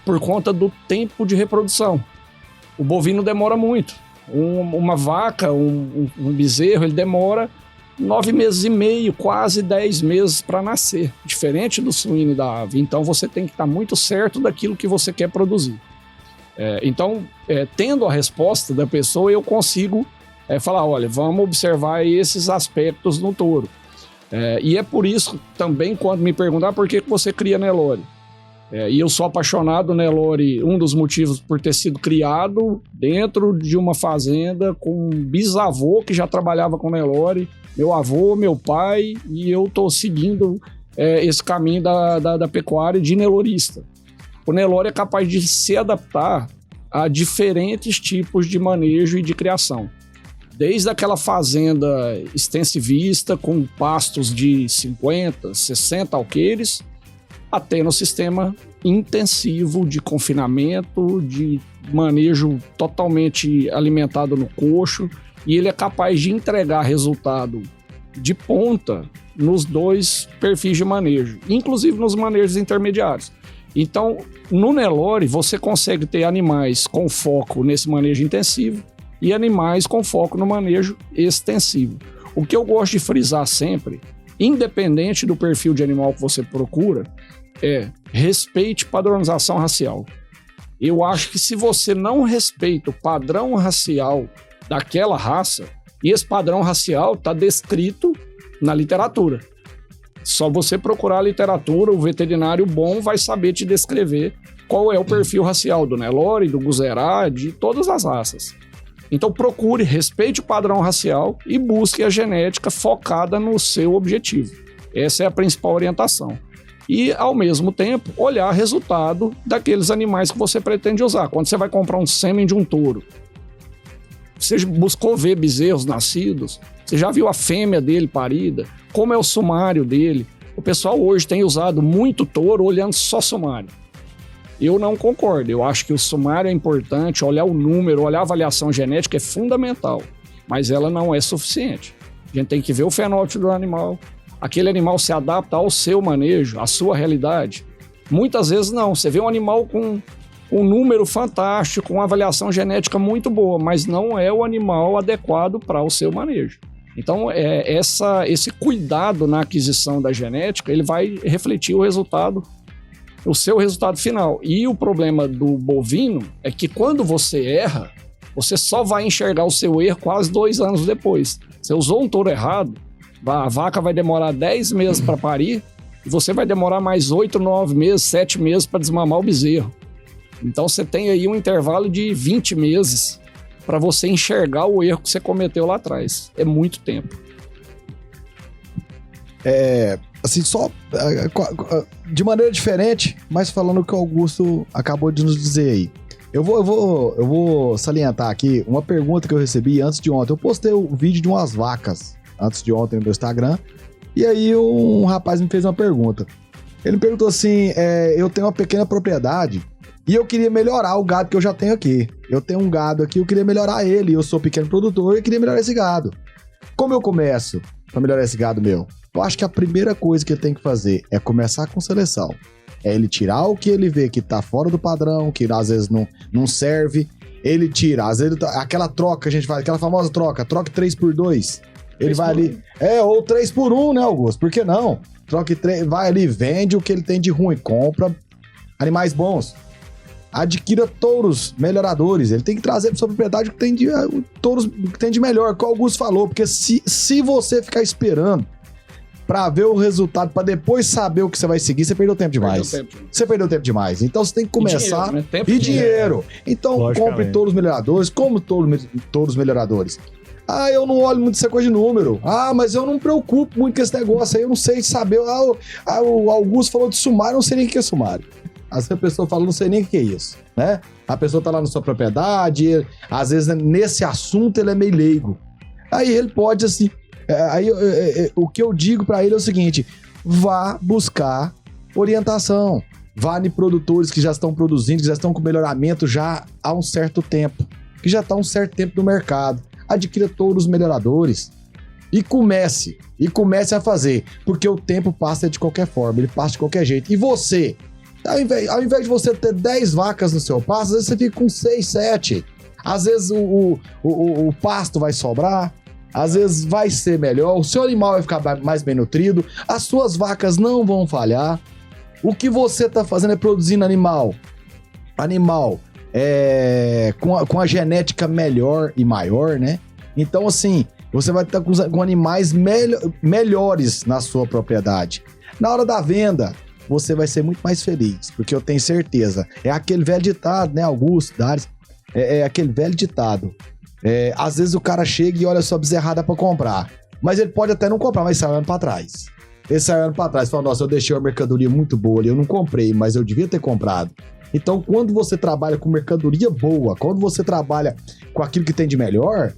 Speaker 7: por conta do tempo de reprodução. O bovino demora muito. Uma vaca, um bezerro, ele demora 9 meses e meio, quase 10 meses para nascer, diferente do suíno e da ave. Então você tem que estar muito certo daquilo que você quer produzir. Então, tendo a resposta da pessoa, eu consigo falar, olha, vamos observar esses aspectos no touro. E é por isso também, quando me perguntar por que você cria Nelore. E eu sou apaixonado Nelore, um dos motivos por ter sido criado dentro de uma fazenda com um bisavô que já trabalhava com Nelore, meu avô, meu pai, e eu estou seguindo esse caminho da pecuária de nelorista. O Nelore é capaz de se adaptar a diferentes tipos de manejo e de criação. Desde aquela fazenda extensivista com pastos de 50, 60 alqueires, até no sistema intensivo de confinamento, de manejo totalmente alimentado no coxo, e ele é capaz de entregar resultado de ponta nos dois perfis de manejo, inclusive nos manejos intermediários. Então, no Nelore, você consegue ter animais com foco nesse manejo intensivo e animais com foco no manejo extensivo. O que eu gosto de frisar sempre, independente do perfil de animal que você procura, respeite padronização racial. Eu acho que se você não respeita o padrão racial daquela raça, e esse padrão racial está descrito na literatura. Só você procurar a literatura, o veterinário bom vai saber te descrever qual é o perfil racial do Nelore, do Guzerá, de todas as raças. Então procure, respeite o padrão racial e busque a genética focada no seu objetivo. Essa é a principal orientação. e, ao mesmo tempo, olhar resultado daqueles animais que você pretende usar. Quando você vai comprar um sêmen de um touro, você buscou ver bezerros nascidos? Você já viu a fêmea dele parida? Como é o sumário dele? O pessoal hoje tem usado muito touro olhando só sumário. Eu não concordo. Eu acho que o sumário é importante, olhar o número, olhar a avaliação genética é fundamental, mas ela não é suficiente. A gente tem que ver o fenótipo do animal. Aquele animal se adapta ao seu manejo, à sua realidade. Muitas vezes não. Você vê um animal com um número fantástico, uma avaliação genética muito boa, mas não é o animal adequado para o seu manejo. Então, esse cuidado na aquisição da genética, ele vai refletir o seu resultado final. E o problema do bovino é que quando você erra, você só vai enxergar o seu erro quase 2 anos depois. Você usou um touro errado, a vaca vai demorar 10 meses para parir, e você vai demorar mais 8, 9 meses, 7 meses para desmamar o bezerro. Então você tem aí um intervalo de 20 meses para você enxergar o erro que você cometeu lá atrás. É muito tempo.
Speaker 8: Assim, só de maneira diferente, mas falando o que o Augusto acabou de nos dizer aí. Eu vou salientar aqui uma pergunta que eu recebi antes de ontem. Eu postei o vídeo de umas vacas antes de ontem no meu Instagram, e aí um rapaz me fez uma pergunta. Ele me perguntou assim, eu tenho uma pequena propriedade e eu queria melhorar o gado que eu já tenho aqui. Eu tenho um gado aqui, eu queria melhorar ele, eu sou pequeno produtor e queria melhorar esse gado. Como eu começo para melhorar esse gado meu? Eu acho que a primeira coisa que ele tem que fazer é começar com seleção. É ele tirar o que ele vê que tá fora do padrão, que às vezes não serve. Ele tira, às vezes aquela troca que a gente faz, aquela famosa troca 3 por 2. Ele vai ali, ou 3 por 1, né, Augusto? Por que não? Troca 3, vai ali, vende o que ele tem de ruim, compra animais bons. Adquira touros melhoradores. Ele tem que trazer para sua propriedade o que tem de touros que tem de melhor, que o Augusto falou, porque se você ficar esperando pra ver o resultado, pra depois saber o que você vai seguir, você perdeu tempo demais. Você perdeu tempo demais. Então você tem que começar.
Speaker 7: Dinheiro, né? Tempo
Speaker 8: e dinheiro. Então compre touros melhoradores. Como touros melhoradores? Eu não olho muito essa coisa de número. Mas eu não me preocupo muito com esse negócio aí. Eu não sei saber. O Augusto falou de sumário, eu não sei nem o que é sumário. Às vezes a pessoa fala, não sei nem o que é isso, né? A pessoa tá lá na sua propriedade, às vezes nesse assunto ele é meio leigo. Aí ele pode, assim... o que eu digo pra ele é o seguinte: vá buscar orientação, vá em produtores que já estão produzindo, que já estão com melhoramento já há um certo tempo, que já está há um certo tempo no mercado. Adquira touros melhoradores e comece a fazer, porque o tempo passa de qualquer forma, ele passa de qualquer jeito. E você, ao invés de você ter 10 vacas no seu pasto, às vezes você fica com 6, 7. Às vezes o pasto vai sobrar, às vezes vai ser melhor, o seu animal vai ficar mais bem nutrido, as suas vacas não vão falhar. O que você está fazendo é produzindo animal com a genética melhor e maior, né? Então, assim, você vai estar com animais melhores na sua propriedade. Na hora da venda, você vai ser muito mais feliz, porque eu tenho certeza. É aquele velho ditado, né, Augusto, Dares? É aquele velho ditado. Às vezes o cara chega e olha só bezerrada pra comprar, mas ele pode até não comprar, mas sai olhando pra trás. Ele sai olhando pra trás e fala, nossa, eu deixei uma mercadoria muito boa ali, eu não comprei, mas eu devia ter comprado. Então, quando você trabalha com mercadoria boa, quando você trabalha com aquilo que tem de melhor,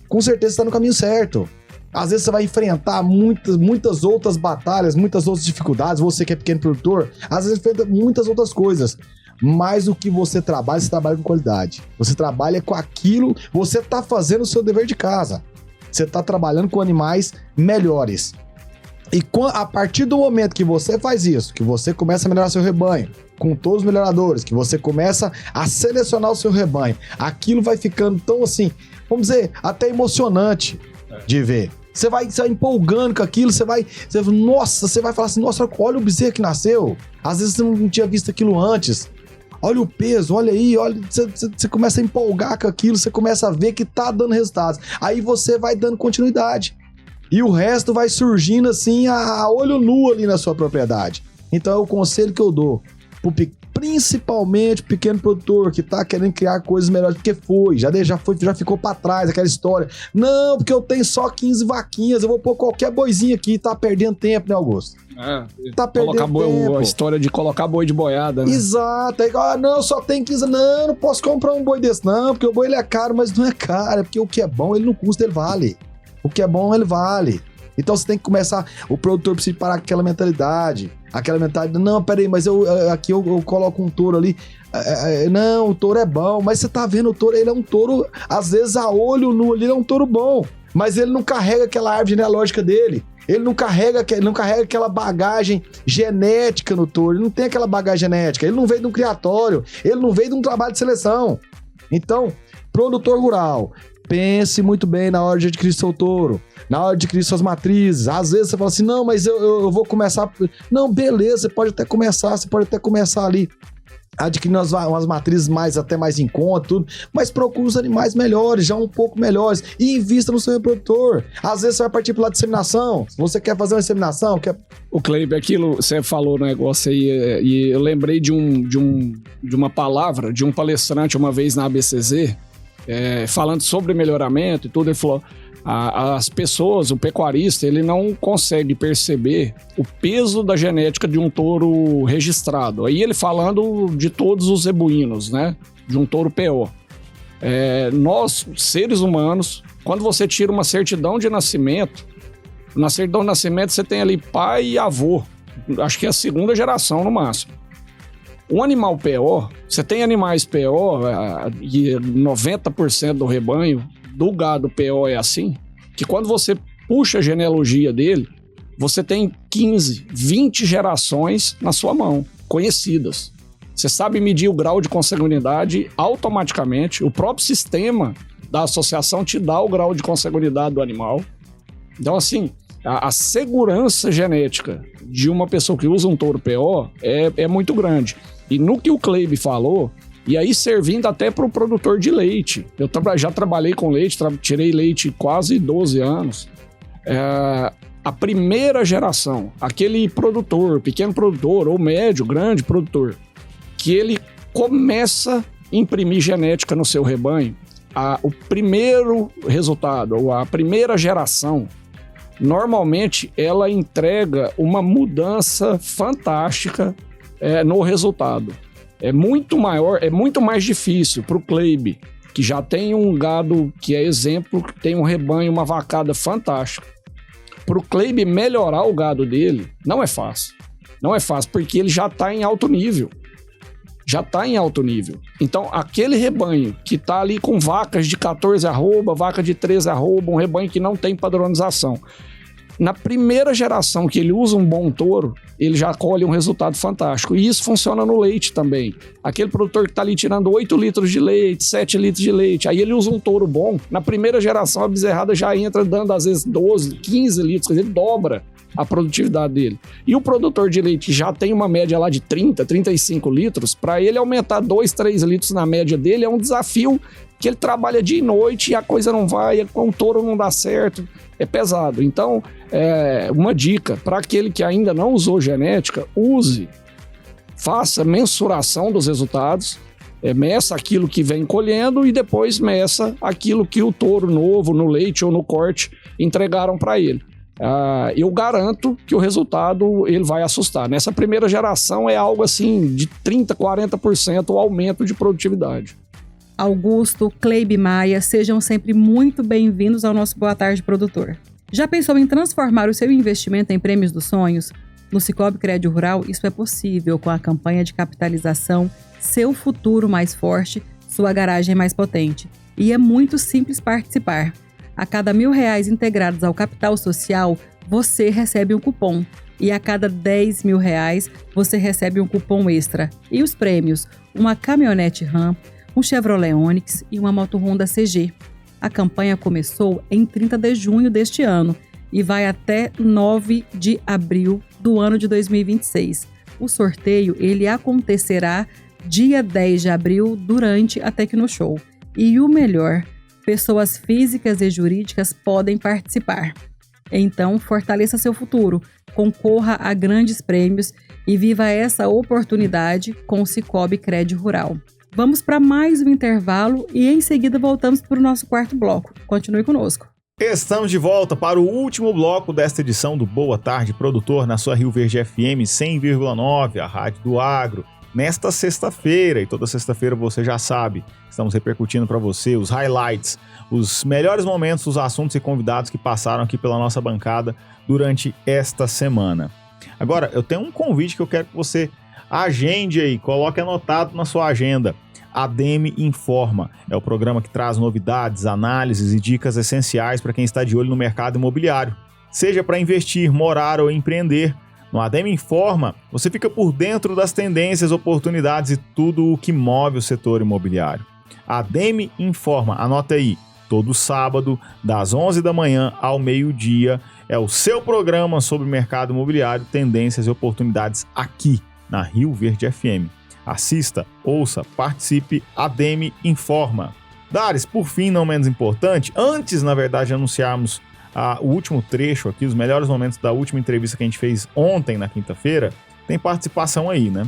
Speaker 8: com certeza você tá no caminho certo. Às vezes você vai enfrentar muitas outras batalhas, muitas outras dificuldades, você que é pequeno produtor, às vezes enfrenta muitas outras coisas. Mas o que você trabalha com qualidade. Você trabalha com aquilo, você tá fazendo o seu dever de casa. Você tá trabalhando com animais melhores. E a partir do momento que você faz isso, que você começa a melhorar seu rebanho, com todos os melhoradores, que você começa a selecionar o seu rebanho, aquilo vai ficando tão assim, vamos dizer, até emocionante de ver. Você vai empolgando com aquilo, você vai falar assim, nossa, olha o bezerro que nasceu. Às vezes você não tinha visto aquilo antes. Olha o peso, olha aí, você começa a empolgar com aquilo, você começa a ver que tá dando resultados. Aí você vai dando continuidade. E o resto vai surgindo assim a olho nu ali na sua propriedade. Então é o conselho que eu dou principalmente o pequeno produtor que tá querendo criar coisas melhores, porque já ficou pra trás aquela história. Não, porque eu tenho só 15 vaquinhas, eu vou pôr qualquer boizinho aqui e tá perdendo tempo, né, Augusto? Tá perdendo tempo.
Speaker 7: A história de colocar boi de boiada, né?
Speaker 8: Exato. Aí, não, só tem 15. Não posso comprar um boi desse, não, porque o boi ele é caro, mas não é caro, é porque o que é bom, ele não custa, ele vale. O que é bom, ele vale. Então você tem que começar, o produtor precisa parar com aquela mentalidade, não, peraí, mas aqui eu coloco um touro ali, não, o touro é bom, mas você tá vendo o touro, ele é um touro, às vezes a olho nu ali, ele é um touro bom, mas ele não carrega aquela árvore genealógica dele, ele não carrega aquela bagagem genética no touro, ele não tem aquela bagagem genética, ele não veio de um criatório, ele não veio de um trabalho de seleção. Então, produtor rural, pense muito bem na hora de adquirir seu touro, na hora de adquirir suas matrizes. Às vezes você fala assim, não, mas eu vou começar... Não, beleza, você pode até começar ali adquirindo umas matrizes até mais em conta, tudo, mas procure os animais melhores, já um pouco melhores, e invista no seu reprodutor. Às vezes você vai partir pela disseminação, se você quer fazer uma disseminação...
Speaker 7: O Cleibe, aquilo, você falou no negócio aí, e eu lembrei de uma palavra, de um palestrante uma vez na ABCZ, falando sobre melhoramento e tudo, ele falou, as pessoas, o pecuarista, ele não consegue perceber o peso da genética de um touro registrado. Aí ele falando de todos os zebuínos, né? De um touro PO. Nós, seres humanos, quando você tira uma certidão de nascimento, na certidão de nascimento você tem ali pai e avô. Acho que é a segunda geração no máximo. Um animal PO, você tem animais PO, e 90% do rebanho do gado PO é assim, que quando você puxa a genealogia dele, você tem 15, 20 gerações na sua mão, conhecidas. Você sabe medir o grau de consanguinidade automaticamente, o próprio sistema da associação te dá o grau de consanguinidade do animal. Então, assim, a segurança genética de uma pessoa que usa um touro PO é muito grande. E no que o Cleibe falou, e aí servindo até para o produtor de leite. Eu já trabalhei com leite, tirei leite quase 12 anos. A primeira geração, aquele produtor, pequeno produtor ou médio, grande produtor, que ele começa a imprimir genética no seu rebanho, o primeiro resultado, a primeira geração, normalmente ela entrega uma mudança fantástica no resultado. É muito maior, é muito mais difícil para o Cleibe, que já tem um gado que é exemplo, que tem um rebanho, uma vacada fantástica. Para o Cleibe melhorar o gado dele, não é fácil. Não é fácil, porque ele já está em alto nível. Então, aquele rebanho que está ali com vacas de 14 arroba, vaca de 13 arroba, um rebanho que não tem padronização. Na primeira geração que ele usa um bom touro, ele já colhe um resultado fantástico. E isso funciona no leite também. Aquele produtor que está ali tirando 8 litros de leite, 7 litros de leite, aí ele usa um touro bom. Na primeira geração, a bezerrada já entra dando, às vezes, 12, 15 litros. Quer dizer, ele dobra a produtividade dele. E o produtor de leite já tem uma média lá de 30, 35 litros, para ele aumentar 2, 3 litros na média dele é um desafio que ele trabalha dia e noite e a coisa não vai, com o touro não dá certo, é pesado. Então, uma dica, para aquele que ainda não usou genética, use, faça mensuração dos resultados, meça aquilo que vem colhendo e depois meça aquilo que o touro novo, no leite ou no corte, entregaram para ele. Eu garanto que o resultado ele vai assustar. Nessa primeira geração é algo assim de 30%, 40% o aumento de produtividade.
Speaker 2: Augusto, Cleibe Maia, sejam sempre muito bem-vindos ao nosso Boa Tarde Produtor. Já pensou em transformar o seu investimento em prêmios dos sonhos? No Sicoob Crédito Rural, isso é possível com a campanha de capitalização Seu Futuro Mais Forte, Sua Garagem Mais Potente. E é muito simples participar. A cada R$1.000 integrados ao capital social, você recebe um cupom. E a cada R$10.000, você recebe um cupom extra. E os prêmios? Uma caminhonete Ram, um Chevrolet Onix e uma moto Honda CG. A campanha começou em 30 de junho deste ano e vai até 9 de abril do ano de 2026. O sorteio ele acontecerá dia 10 de abril durante a Tecnoshow. E o melhor, pessoas físicas e jurídicas podem participar. Então, fortaleça seu futuro. concorra a grandes prêmios e viva essa oportunidade com o Sicoob Cred Rural. Vamos para mais um intervalo e em seguida voltamos para o nosso quarto bloco. Continue conosco.
Speaker 1: Estamos de volta para o último bloco desta edição do Boa Tarde Produtor na sua Rio Verde FM 100,9, a rádio do agro. Nesta sexta-feira, e toda sexta-feira você já sabe, estamos repercutindo para você os highlights, os melhores momentos, os assuntos e convidados que passaram aqui pela nossa bancada durante esta semana. Agora, eu tenho um convite que eu quero que você agende aí, coloque anotado na sua agenda. ADM Informa é o programa que traz novidades, análises e dicas essenciais para quem está de olho no mercado imobiliário. Seja para investir, morar ou empreender, no ADM Informa você fica por dentro das tendências, oportunidades e tudo o que move o setor imobiliário. ADM Informa, anota aí, todo sábado, das 11 da manhã ao meio-dia, é o seu programa sobre o mercado imobiliário, tendências e oportunidades aqui na Rio Verde FM. Assista, ouça, participe, ADM Informa. Dares, por fim, não menos importante, antes, na verdade, de anunciarmos o último trecho aqui, os melhores momentos da última entrevista que a gente fez ontem, na quinta-feira, tem participação aí, né?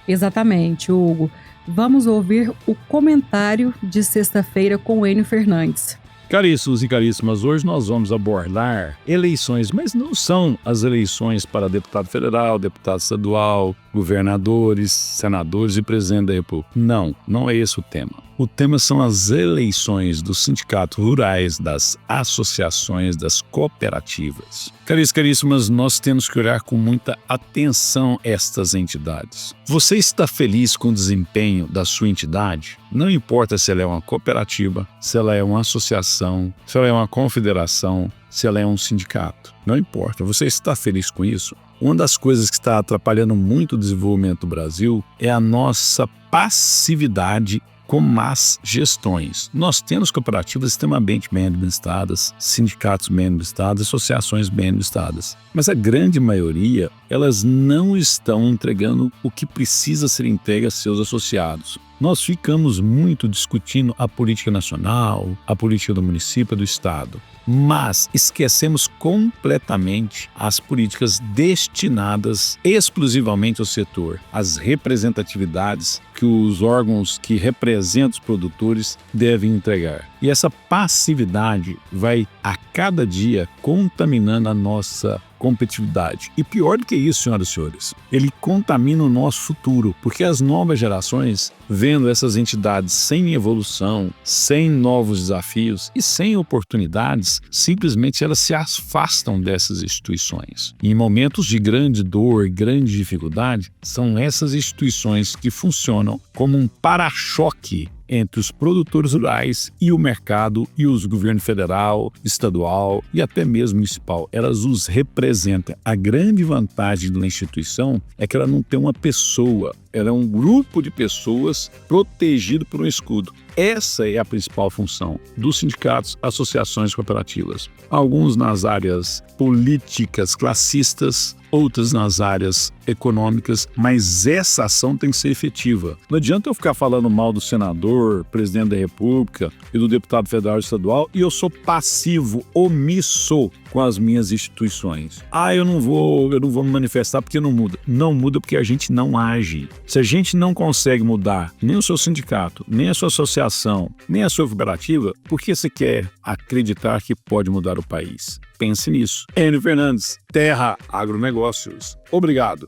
Speaker 2: Exatamente, Hugo. Vamos ouvir o comentário de sexta-feira com o Enio Fernandes.
Speaker 9: Caríssimos e caríssimas, hoje nós vamos abordar eleições, mas não são as eleições para deputado federal, deputado estadual, governadores, senadores e presidente da República. Não é esse o tema. O tema são as eleições dos sindicatos rurais, das associações, das cooperativas. Caríssimas, nós temos que olhar com muita atenção estas entidades. Você está feliz com o desempenho da sua entidade? Não importa se ela é uma cooperativa, se ela é uma associação, se ela é uma confederação, se ela é um sindicato. Não importa, você está feliz com isso? Uma das coisas que está atrapalhando muito o desenvolvimento do Brasil é a nossa passividade com más gestões. Nós temos cooperativas extremamente bem administradas, sindicatos bem administrados, associações bem administradas. Mas a grande maioria, elas não estão entregando o que precisa ser entregue a seus associados. Nós ficamos muito discutindo a política nacional, a política do município e do estado. Mas esquecemos completamente as políticas destinadas exclusivamente ao setor, as representatividades que os órgãos que representam os produtores devem entregar. E essa passividade vai a cada dia contaminando a nossa competitividade. E pior do que isso, senhoras e senhores, ele contamina o nosso futuro, porque as novas gerações, vendo essas entidades sem evolução, sem novos desafios e sem oportunidades, simplesmente elas se afastam dessas instituições. E em momentos de grande dor, grande dificuldade, são essas instituições que funcionam como um para-choque entre os produtores rurais e o mercado e os governos federal, estadual e até mesmo municipal. Elas os representam. A grande vantagem da instituição é que ela não tem uma pessoa, ela é um grupo de pessoas protegido por um escudo. Essa é a principal função dos sindicatos, associações cooperativas. Alguns nas áreas políticas classistas, outras nas áreas econômicas, mas essa ação tem que ser efetiva. Não adianta eu ficar falando mal do senador, presidente da República e do deputado federal e estadual e eu sou passivo, omisso com as minhas instituições. Eu não vou me manifestar porque não muda. Não muda porque a gente não age. Se a gente não consegue mudar nem o seu sindicato, nem a sua associação, nem a sua cooperativa, por que você quer acreditar que pode mudar o país? Pense nisso. Enio Fernandes, Terra Agronegócios. Obrigado.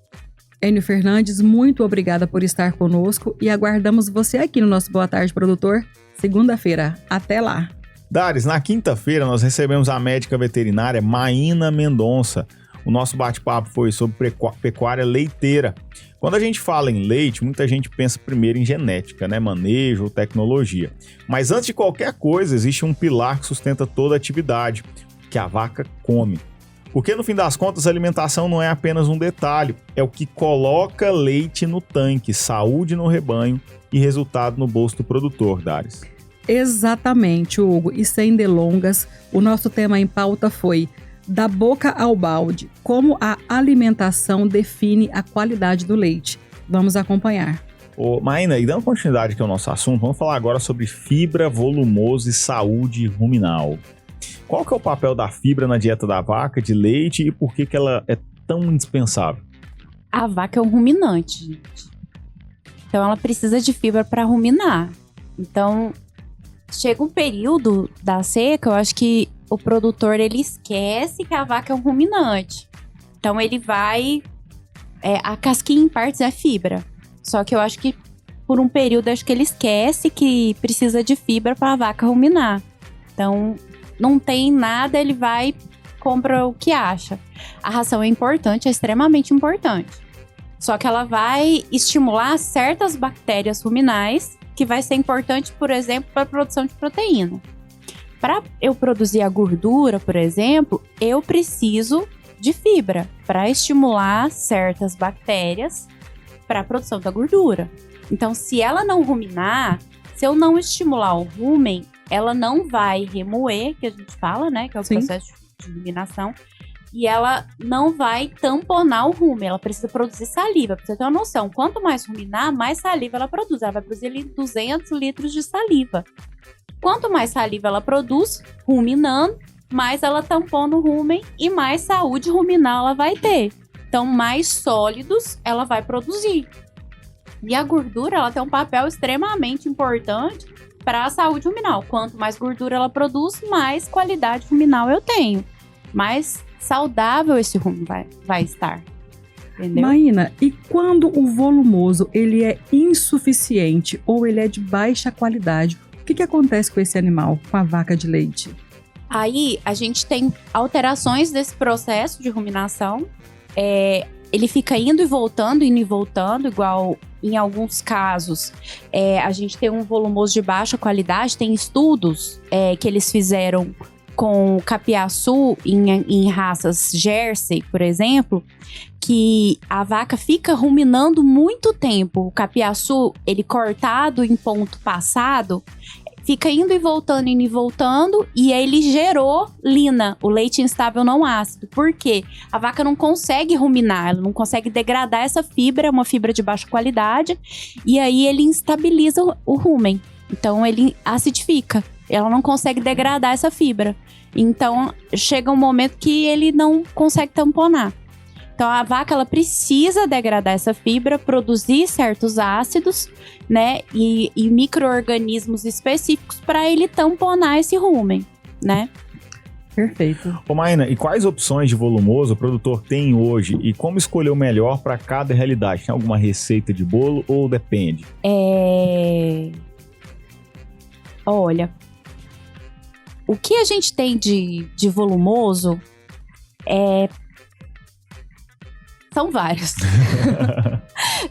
Speaker 2: Enio Fernandes, muito obrigada por estar conosco e aguardamos você aqui no nosso Boa Tarde Produtor, segunda-feira. Até lá.
Speaker 1: Dares, na quinta-feira nós recebemos a médica veterinária Maína Mendonça. O nosso bate-papo foi sobre pecuária leiteira. Quando a gente fala em leite, muita gente pensa primeiro em genética, né? Manejo ou tecnologia. Mas antes de qualquer coisa, existe um pilar que sustenta toda a atividade, que a vaca come. Porque no fim das contas, a alimentação não é apenas um detalhe, é o que coloca leite no tanque, saúde no rebanho e resultado no bolso do produtor, Dares.
Speaker 2: Exatamente, Hugo. E sem delongas, o nosso tema em pauta foi da boca ao balde, como a alimentação define a qualidade do leite. Vamos acompanhar.
Speaker 1: Maína, e dando continuidade aqui ao nosso assunto, vamos falar agora sobre fibra volumosa e saúde ruminal. Qual que é o papel da fibra na dieta da vaca de leite e por que ela é tão indispensável?
Speaker 10: A vaca é um ruminante, gente. Então ela precisa de fibra para ruminar. Então chega um período da seca, eu acho que o produtor ele esquece que a vaca é um ruminante. Então ele vai... a casquinha em partes é fibra. Só que eu acho que por um período acho que ele esquece que precisa de fibra para a vaca ruminar. Então não tem nada, ele vai... compra o que acha. A ração é importante, é extremamente importante. Só que ela vai estimular certas bactérias ruminais, que vai ser importante, por exemplo, para a produção de proteína. Para eu produzir a gordura, por exemplo, eu preciso de fibra para estimular certas bactérias para a produção da gordura. Então, se ela não ruminar, se eu não estimular o rumen, ela não vai remoer, que a gente fala, né? Que é o processo de ruminação, e ela não vai tamponar o rumen, ela precisa produzir saliva. Pra você ter uma noção, quanto mais ruminar, mais saliva ela produz. Ela vai produzir 200 litros de saliva. Quanto mais saliva ela produz, ruminando, mais ela tampona o rumen e mais saúde ruminal ela vai ter. Então, mais sólidos ela vai produzir. E a gordura, ela tem um papel extremamente importante para a saúde ruminal. Quanto mais gordura ela produz, mais qualidade ruminal eu tenho. Mais saudável esse rumen vai estar. Entendeu?
Speaker 2: Maína, e quando o volumoso ele é insuficiente ou ele é de baixa qualidade, o que acontece com esse animal, com a vaca de leite?
Speaker 10: Aí a gente tem alterações desse processo de ruminação. Ele fica indo e voltando, igual em alguns casos. A gente tem um volumoso de baixa qualidade, tem estudos que eles fizeram com capiaçu em raças Jersey, por exemplo, que a vaca fica ruminando muito tempo. O capiaçu, ele cortado em ponto passado, fica indo e voltando, e aí ele gerou lina, o leite instável não ácido. Por quê? A vaca não consegue ruminar, ela não consegue degradar essa fibra, é uma fibra de baixa qualidade, e aí ele instabiliza o rumen. Então ele acidifica, ela não consegue degradar essa fibra. Então chega um momento que ele não consegue tamponar. Então a vaca ela precisa degradar essa fibra, produzir certos ácidos, né, e micro-organismos específicos para ele tamponar esse rumen, né?
Speaker 2: Perfeito.
Speaker 1: Ô Maína, e quais opções de volumoso o produtor tem hoje e como escolher o melhor para cada realidade? Tem alguma receita de bolo ou depende?
Speaker 10: Olha, o que a gente tem de volumoso são vários.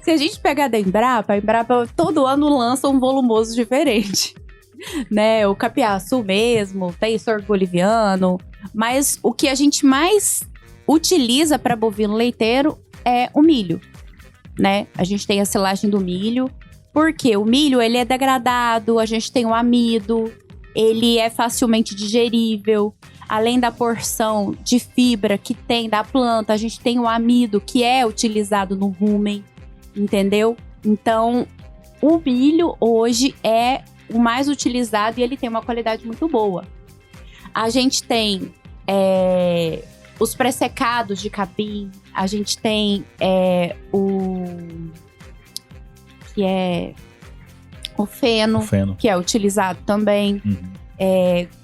Speaker 10: Se a gente pegar da Embrapa, a Embrapa todo ano lança um volumoso diferente. Né? O capiaçu mesmo, tem sorgo boliviano. Mas o que a gente mais utiliza para bovino leiteiro é o milho. Né? A gente tem a silagem do milho. Porque o milho ele é degradado, a gente tem o amido, ele é facilmente digerível. Além da porção de fibra que tem da planta, a gente tem o amido que é utilizado no rumen, entendeu? Então, o milho hoje é o mais utilizado e ele tem uma qualidade muito boa. A gente tem os pré-secados de capim, a gente tem o feno, que é utilizado também.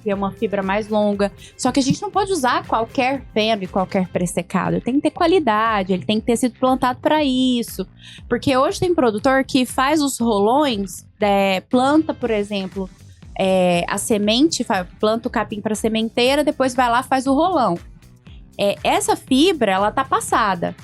Speaker 10: Que é uma fibra mais longa. Só que a gente não pode usar qualquer feno e qualquer pré-secado. Ele tem que ter qualidade, ele tem que ter sido plantado para isso. Porque hoje tem produtor que faz os rolões, planta, por exemplo, a semente, planta o capim para sementeira, depois vai lá e faz o rolão. Essa fibra, ela tá passada.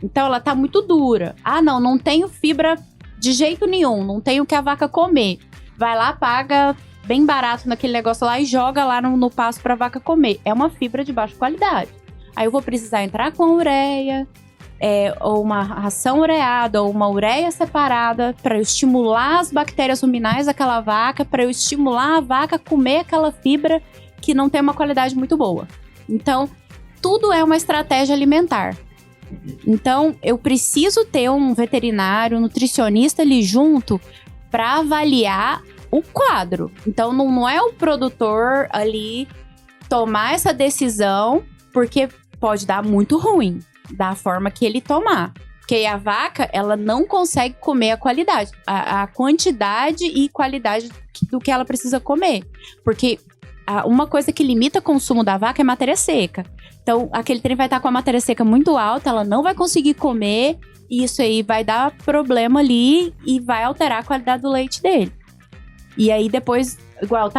Speaker 10: Então, ela tá muito dura. Ah, não tenho fibra de jeito nenhum, não tenho o que a vaca comer. Vai lá, paga bem barato naquele negócio lá e joga lá no pasto pra vaca comer. É uma fibra de baixa qualidade. Aí eu vou precisar entrar com ureia, ou uma ração ureada, ou uma ureia separada para eu estimular as bactérias ruminais daquela vaca, para eu estimular a vaca a comer aquela fibra que não tem uma qualidade muito boa. Então, tudo é uma estratégia alimentar. Então, eu preciso ter um veterinário, um nutricionista ali junto para avaliar o quadro. Então, não é o produtor ali tomar essa decisão, porque pode dar muito ruim. da forma que ele tomar. Porque a vaca, ela não consegue comer a qualidade, a quantidade e qualidade do que ela precisa comer. Porque uma coisa que limita o consumo da vaca é matéria seca. Então, aquele trem vai estar com a matéria seca muito alta, ela não vai conseguir comer, e isso aí vai dar problema ali e vai alterar a qualidade do leite dele. E aí depois, igual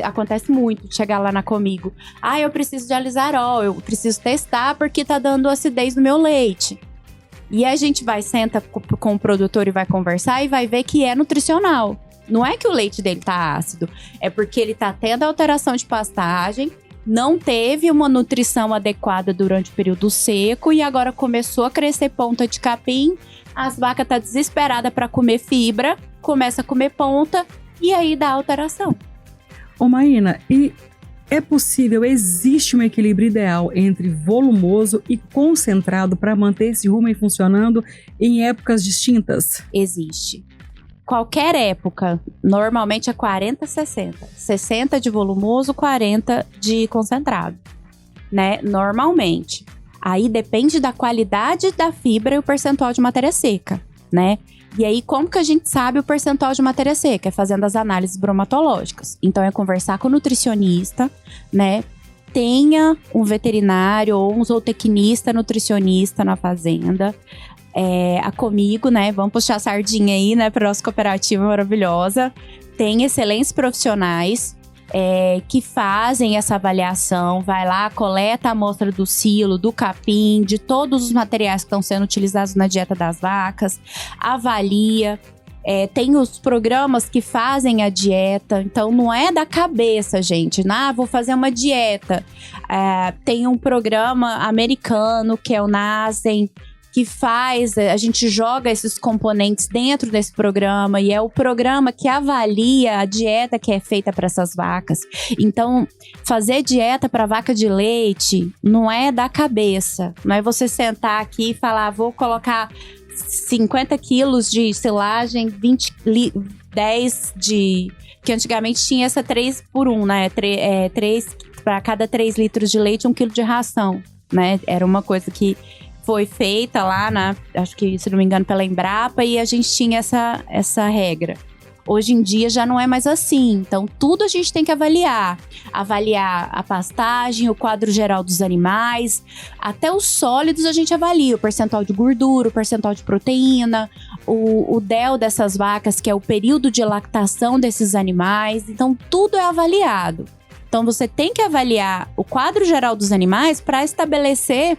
Speaker 10: acontece muito, chegar lá comigo. Eu preciso de alizarol, eu preciso testar porque tá dando acidez no meu leite. E a gente senta com o produtor e vai conversar e vai ver que é nutricional. Não é que o leite dele tá ácido, é porque ele tá tendo alteração de pastagem, não teve uma nutrição adequada durante o período seco e agora começou a crescer ponta de capim, as vacas tá desesperada para comer fibra, começa a comer ponta e aí dá alteração.
Speaker 2: Ô Maína, e é possível, existe um equilíbrio ideal entre volumoso e concentrado para manter esse rumen funcionando em épocas distintas?
Speaker 10: Existe. Qualquer época, normalmente é 40-60. 60 de volumoso, 40 de concentrado, né? Normalmente. Aí depende da qualidade da fibra e o percentual de matéria seca, né? E aí, como que a gente sabe o percentual de matéria seca? É fazendo as análises bromatológicas. Então, é conversar com o nutricionista, né? Tenha um veterinário ou um zootecnista nutricionista na fazenda. Comigo, né? Vamos puxar a sardinha aí, né? Para nossa cooperativa maravilhosa. Tem excelentes profissionais que fazem essa avaliação. Vai lá, coleta a amostra do silo, do capim, de todos os materiais que estão sendo utilizados na dieta das vacas. Avalia. Tem os programas que fazem a dieta. Então, não é da cabeça, gente. Vou fazer uma dieta. Tem um programa americano, que é o NASEM, que a gente joga esses componentes dentro desse programa e é o programa que avalia a dieta que é feita para essas vacas. Então, fazer dieta para vaca de leite não é da cabeça. Não é você sentar aqui e falar, vou colocar 50 quilos de silagem, 10 de... Que antigamente tinha essa 3 por 1, né? 3 para cada 3 litros de leite, 1 quilo de ração, né? Era uma coisa que foi feita lá acho que, se não me engano, pela Embrapa, e a gente tinha essa regra. Hoje em dia já não é mais assim, então tudo a gente tem que avaliar. Avaliar a pastagem, o quadro geral dos animais, até os sólidos a gente avalia, o percentual de gordura, o percentual de proteína, o DEL dessas vacas, que é o período de lactação desses animais, então tudo é avaliado. Então você tem que avaliar o quadro geral dos animais para estabelecer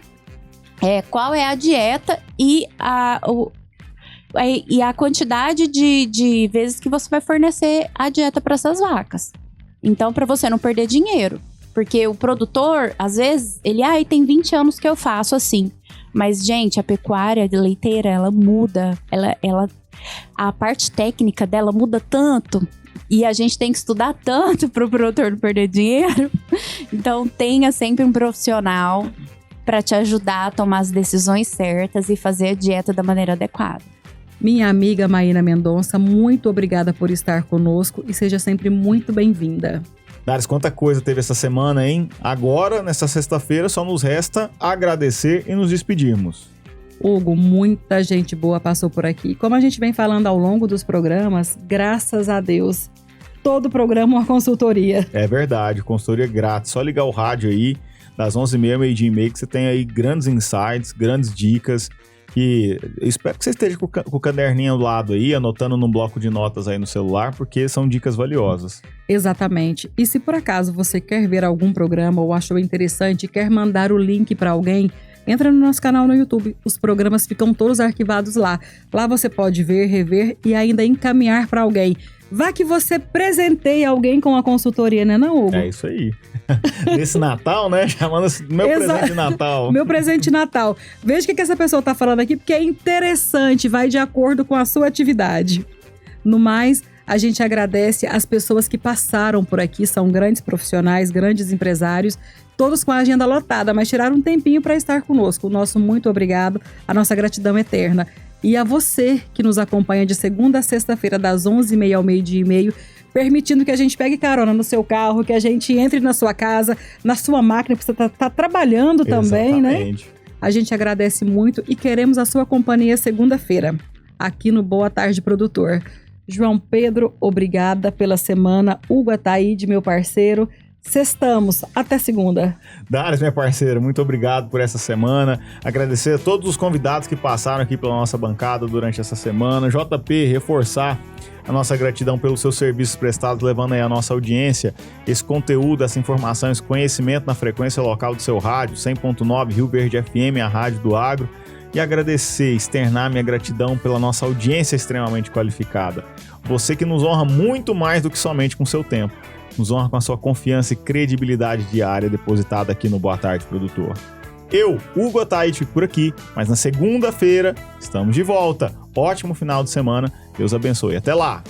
Speaker 10: qual é a dieta e a quantidade de vezes que você vai fornecer a dieta para essas vacas. Então, para você não perder dinheiro. Porque o produtor, às vezes, ele tem 20 anos que eu faço assim. Mas, gente, a pecuária leiteira, ela muda. A parte técnica dela muda tanto. E a gente tem que estudar tanto para o produtor não perder dinheiro. Então, tenha sempre um profissional para te ajudar a tomar as decisões certas e fazer a dieta da maneira adequada.
Speaker 2: Minha amiga Maína Mendonça, muito obrigada por estar conosco e seja sempre muito bem-vinda.
Speaker 1: Dares, quanta coisa teve essa semana, hein? Agora, nessa sexta-feira, só nos resta agradecer e nos despedirmos.
Speaker 2: Hugo, muita gente boa passou por aqui. Como a gente vem falando ao longo dos programas, graças a Deus, todo programa é uma consultoria. É verdade, consultoria grátis. Só ligar o rádio aí, das 11h30 ao meio-dia e meio, que você tem aí grandes insights, grandes dicas, que eu espero que você esteja com o caderninho ao lado aí, anotando num bloco de notas aí no celular, porque são dicas valiosas. Exatamente. E se por acaso você quer ver algum programa ou achou interessante e quer mandar o link para alguém, entra no nosso canal no YouTube. Os programas ficam todos arquivados lá. Lá você pode ver, rever e ainda encaminhar para alguém. Vá que você presenteie alguém com a consultoria, né, não, Hugo? É isso aí. Nesse Natal, né? Chamando meu presente de Natal. Meu presente de Natal. Veja o que essa pessoa tá falando aqui, porque é interessante, vai de acordo com a sua atividade. No mais, a gente agradece as pessoas que passaram por aqui, são grandes profissionais, grandes empresários, todos com a agenda lotada, mas tiraram um tempinho para estar conosco. O nosso muito obrigado, a nossa gratidão eterna. E a você que nos acompanha de segunda a sexta-feira, das 11h30 ao meio-dia e meio, permitindo que a gente pegue carona no seu carro, que a gente entre na sua casa, na sua máquina, porque você tá trabalhando também, né? A gente agradece muito e queremos a sua companhia segunda-feira, aqui no Boa Tarde Produtor. João Pedro, obrigada pela semana. Hugo Ataíde, meu parceiro. Sextamos. Até segunda.
Speaker 1: Dares, minha parceira, muito obrigado por essa semana. Agradecer a todos os convidados que passaram aqui pela nossa bancada durante essa semana. JP, reforçar a nossa gratidão pelos seus serviços prestados, levando aí a nossa audiência, esse conteúdo, essa informação, esse conhecimento na frequência local do seu rádio, 100.9 Rio Verde FM, a rádio do agro. E agradecer, externar minha gratidão pela nossa audiência extremamente qualificada. Você que nos honra muito mais do que somente com seu tempo. Nos honra com a sua confiança e credibilidade diária depositada aqui no Boa Tarde Produtor. Eu, Hugo Ataíde, fico por aqui, mas na segunda-feira estamos de volta. Ótimo final de semana, Deus abençoe. Até lá!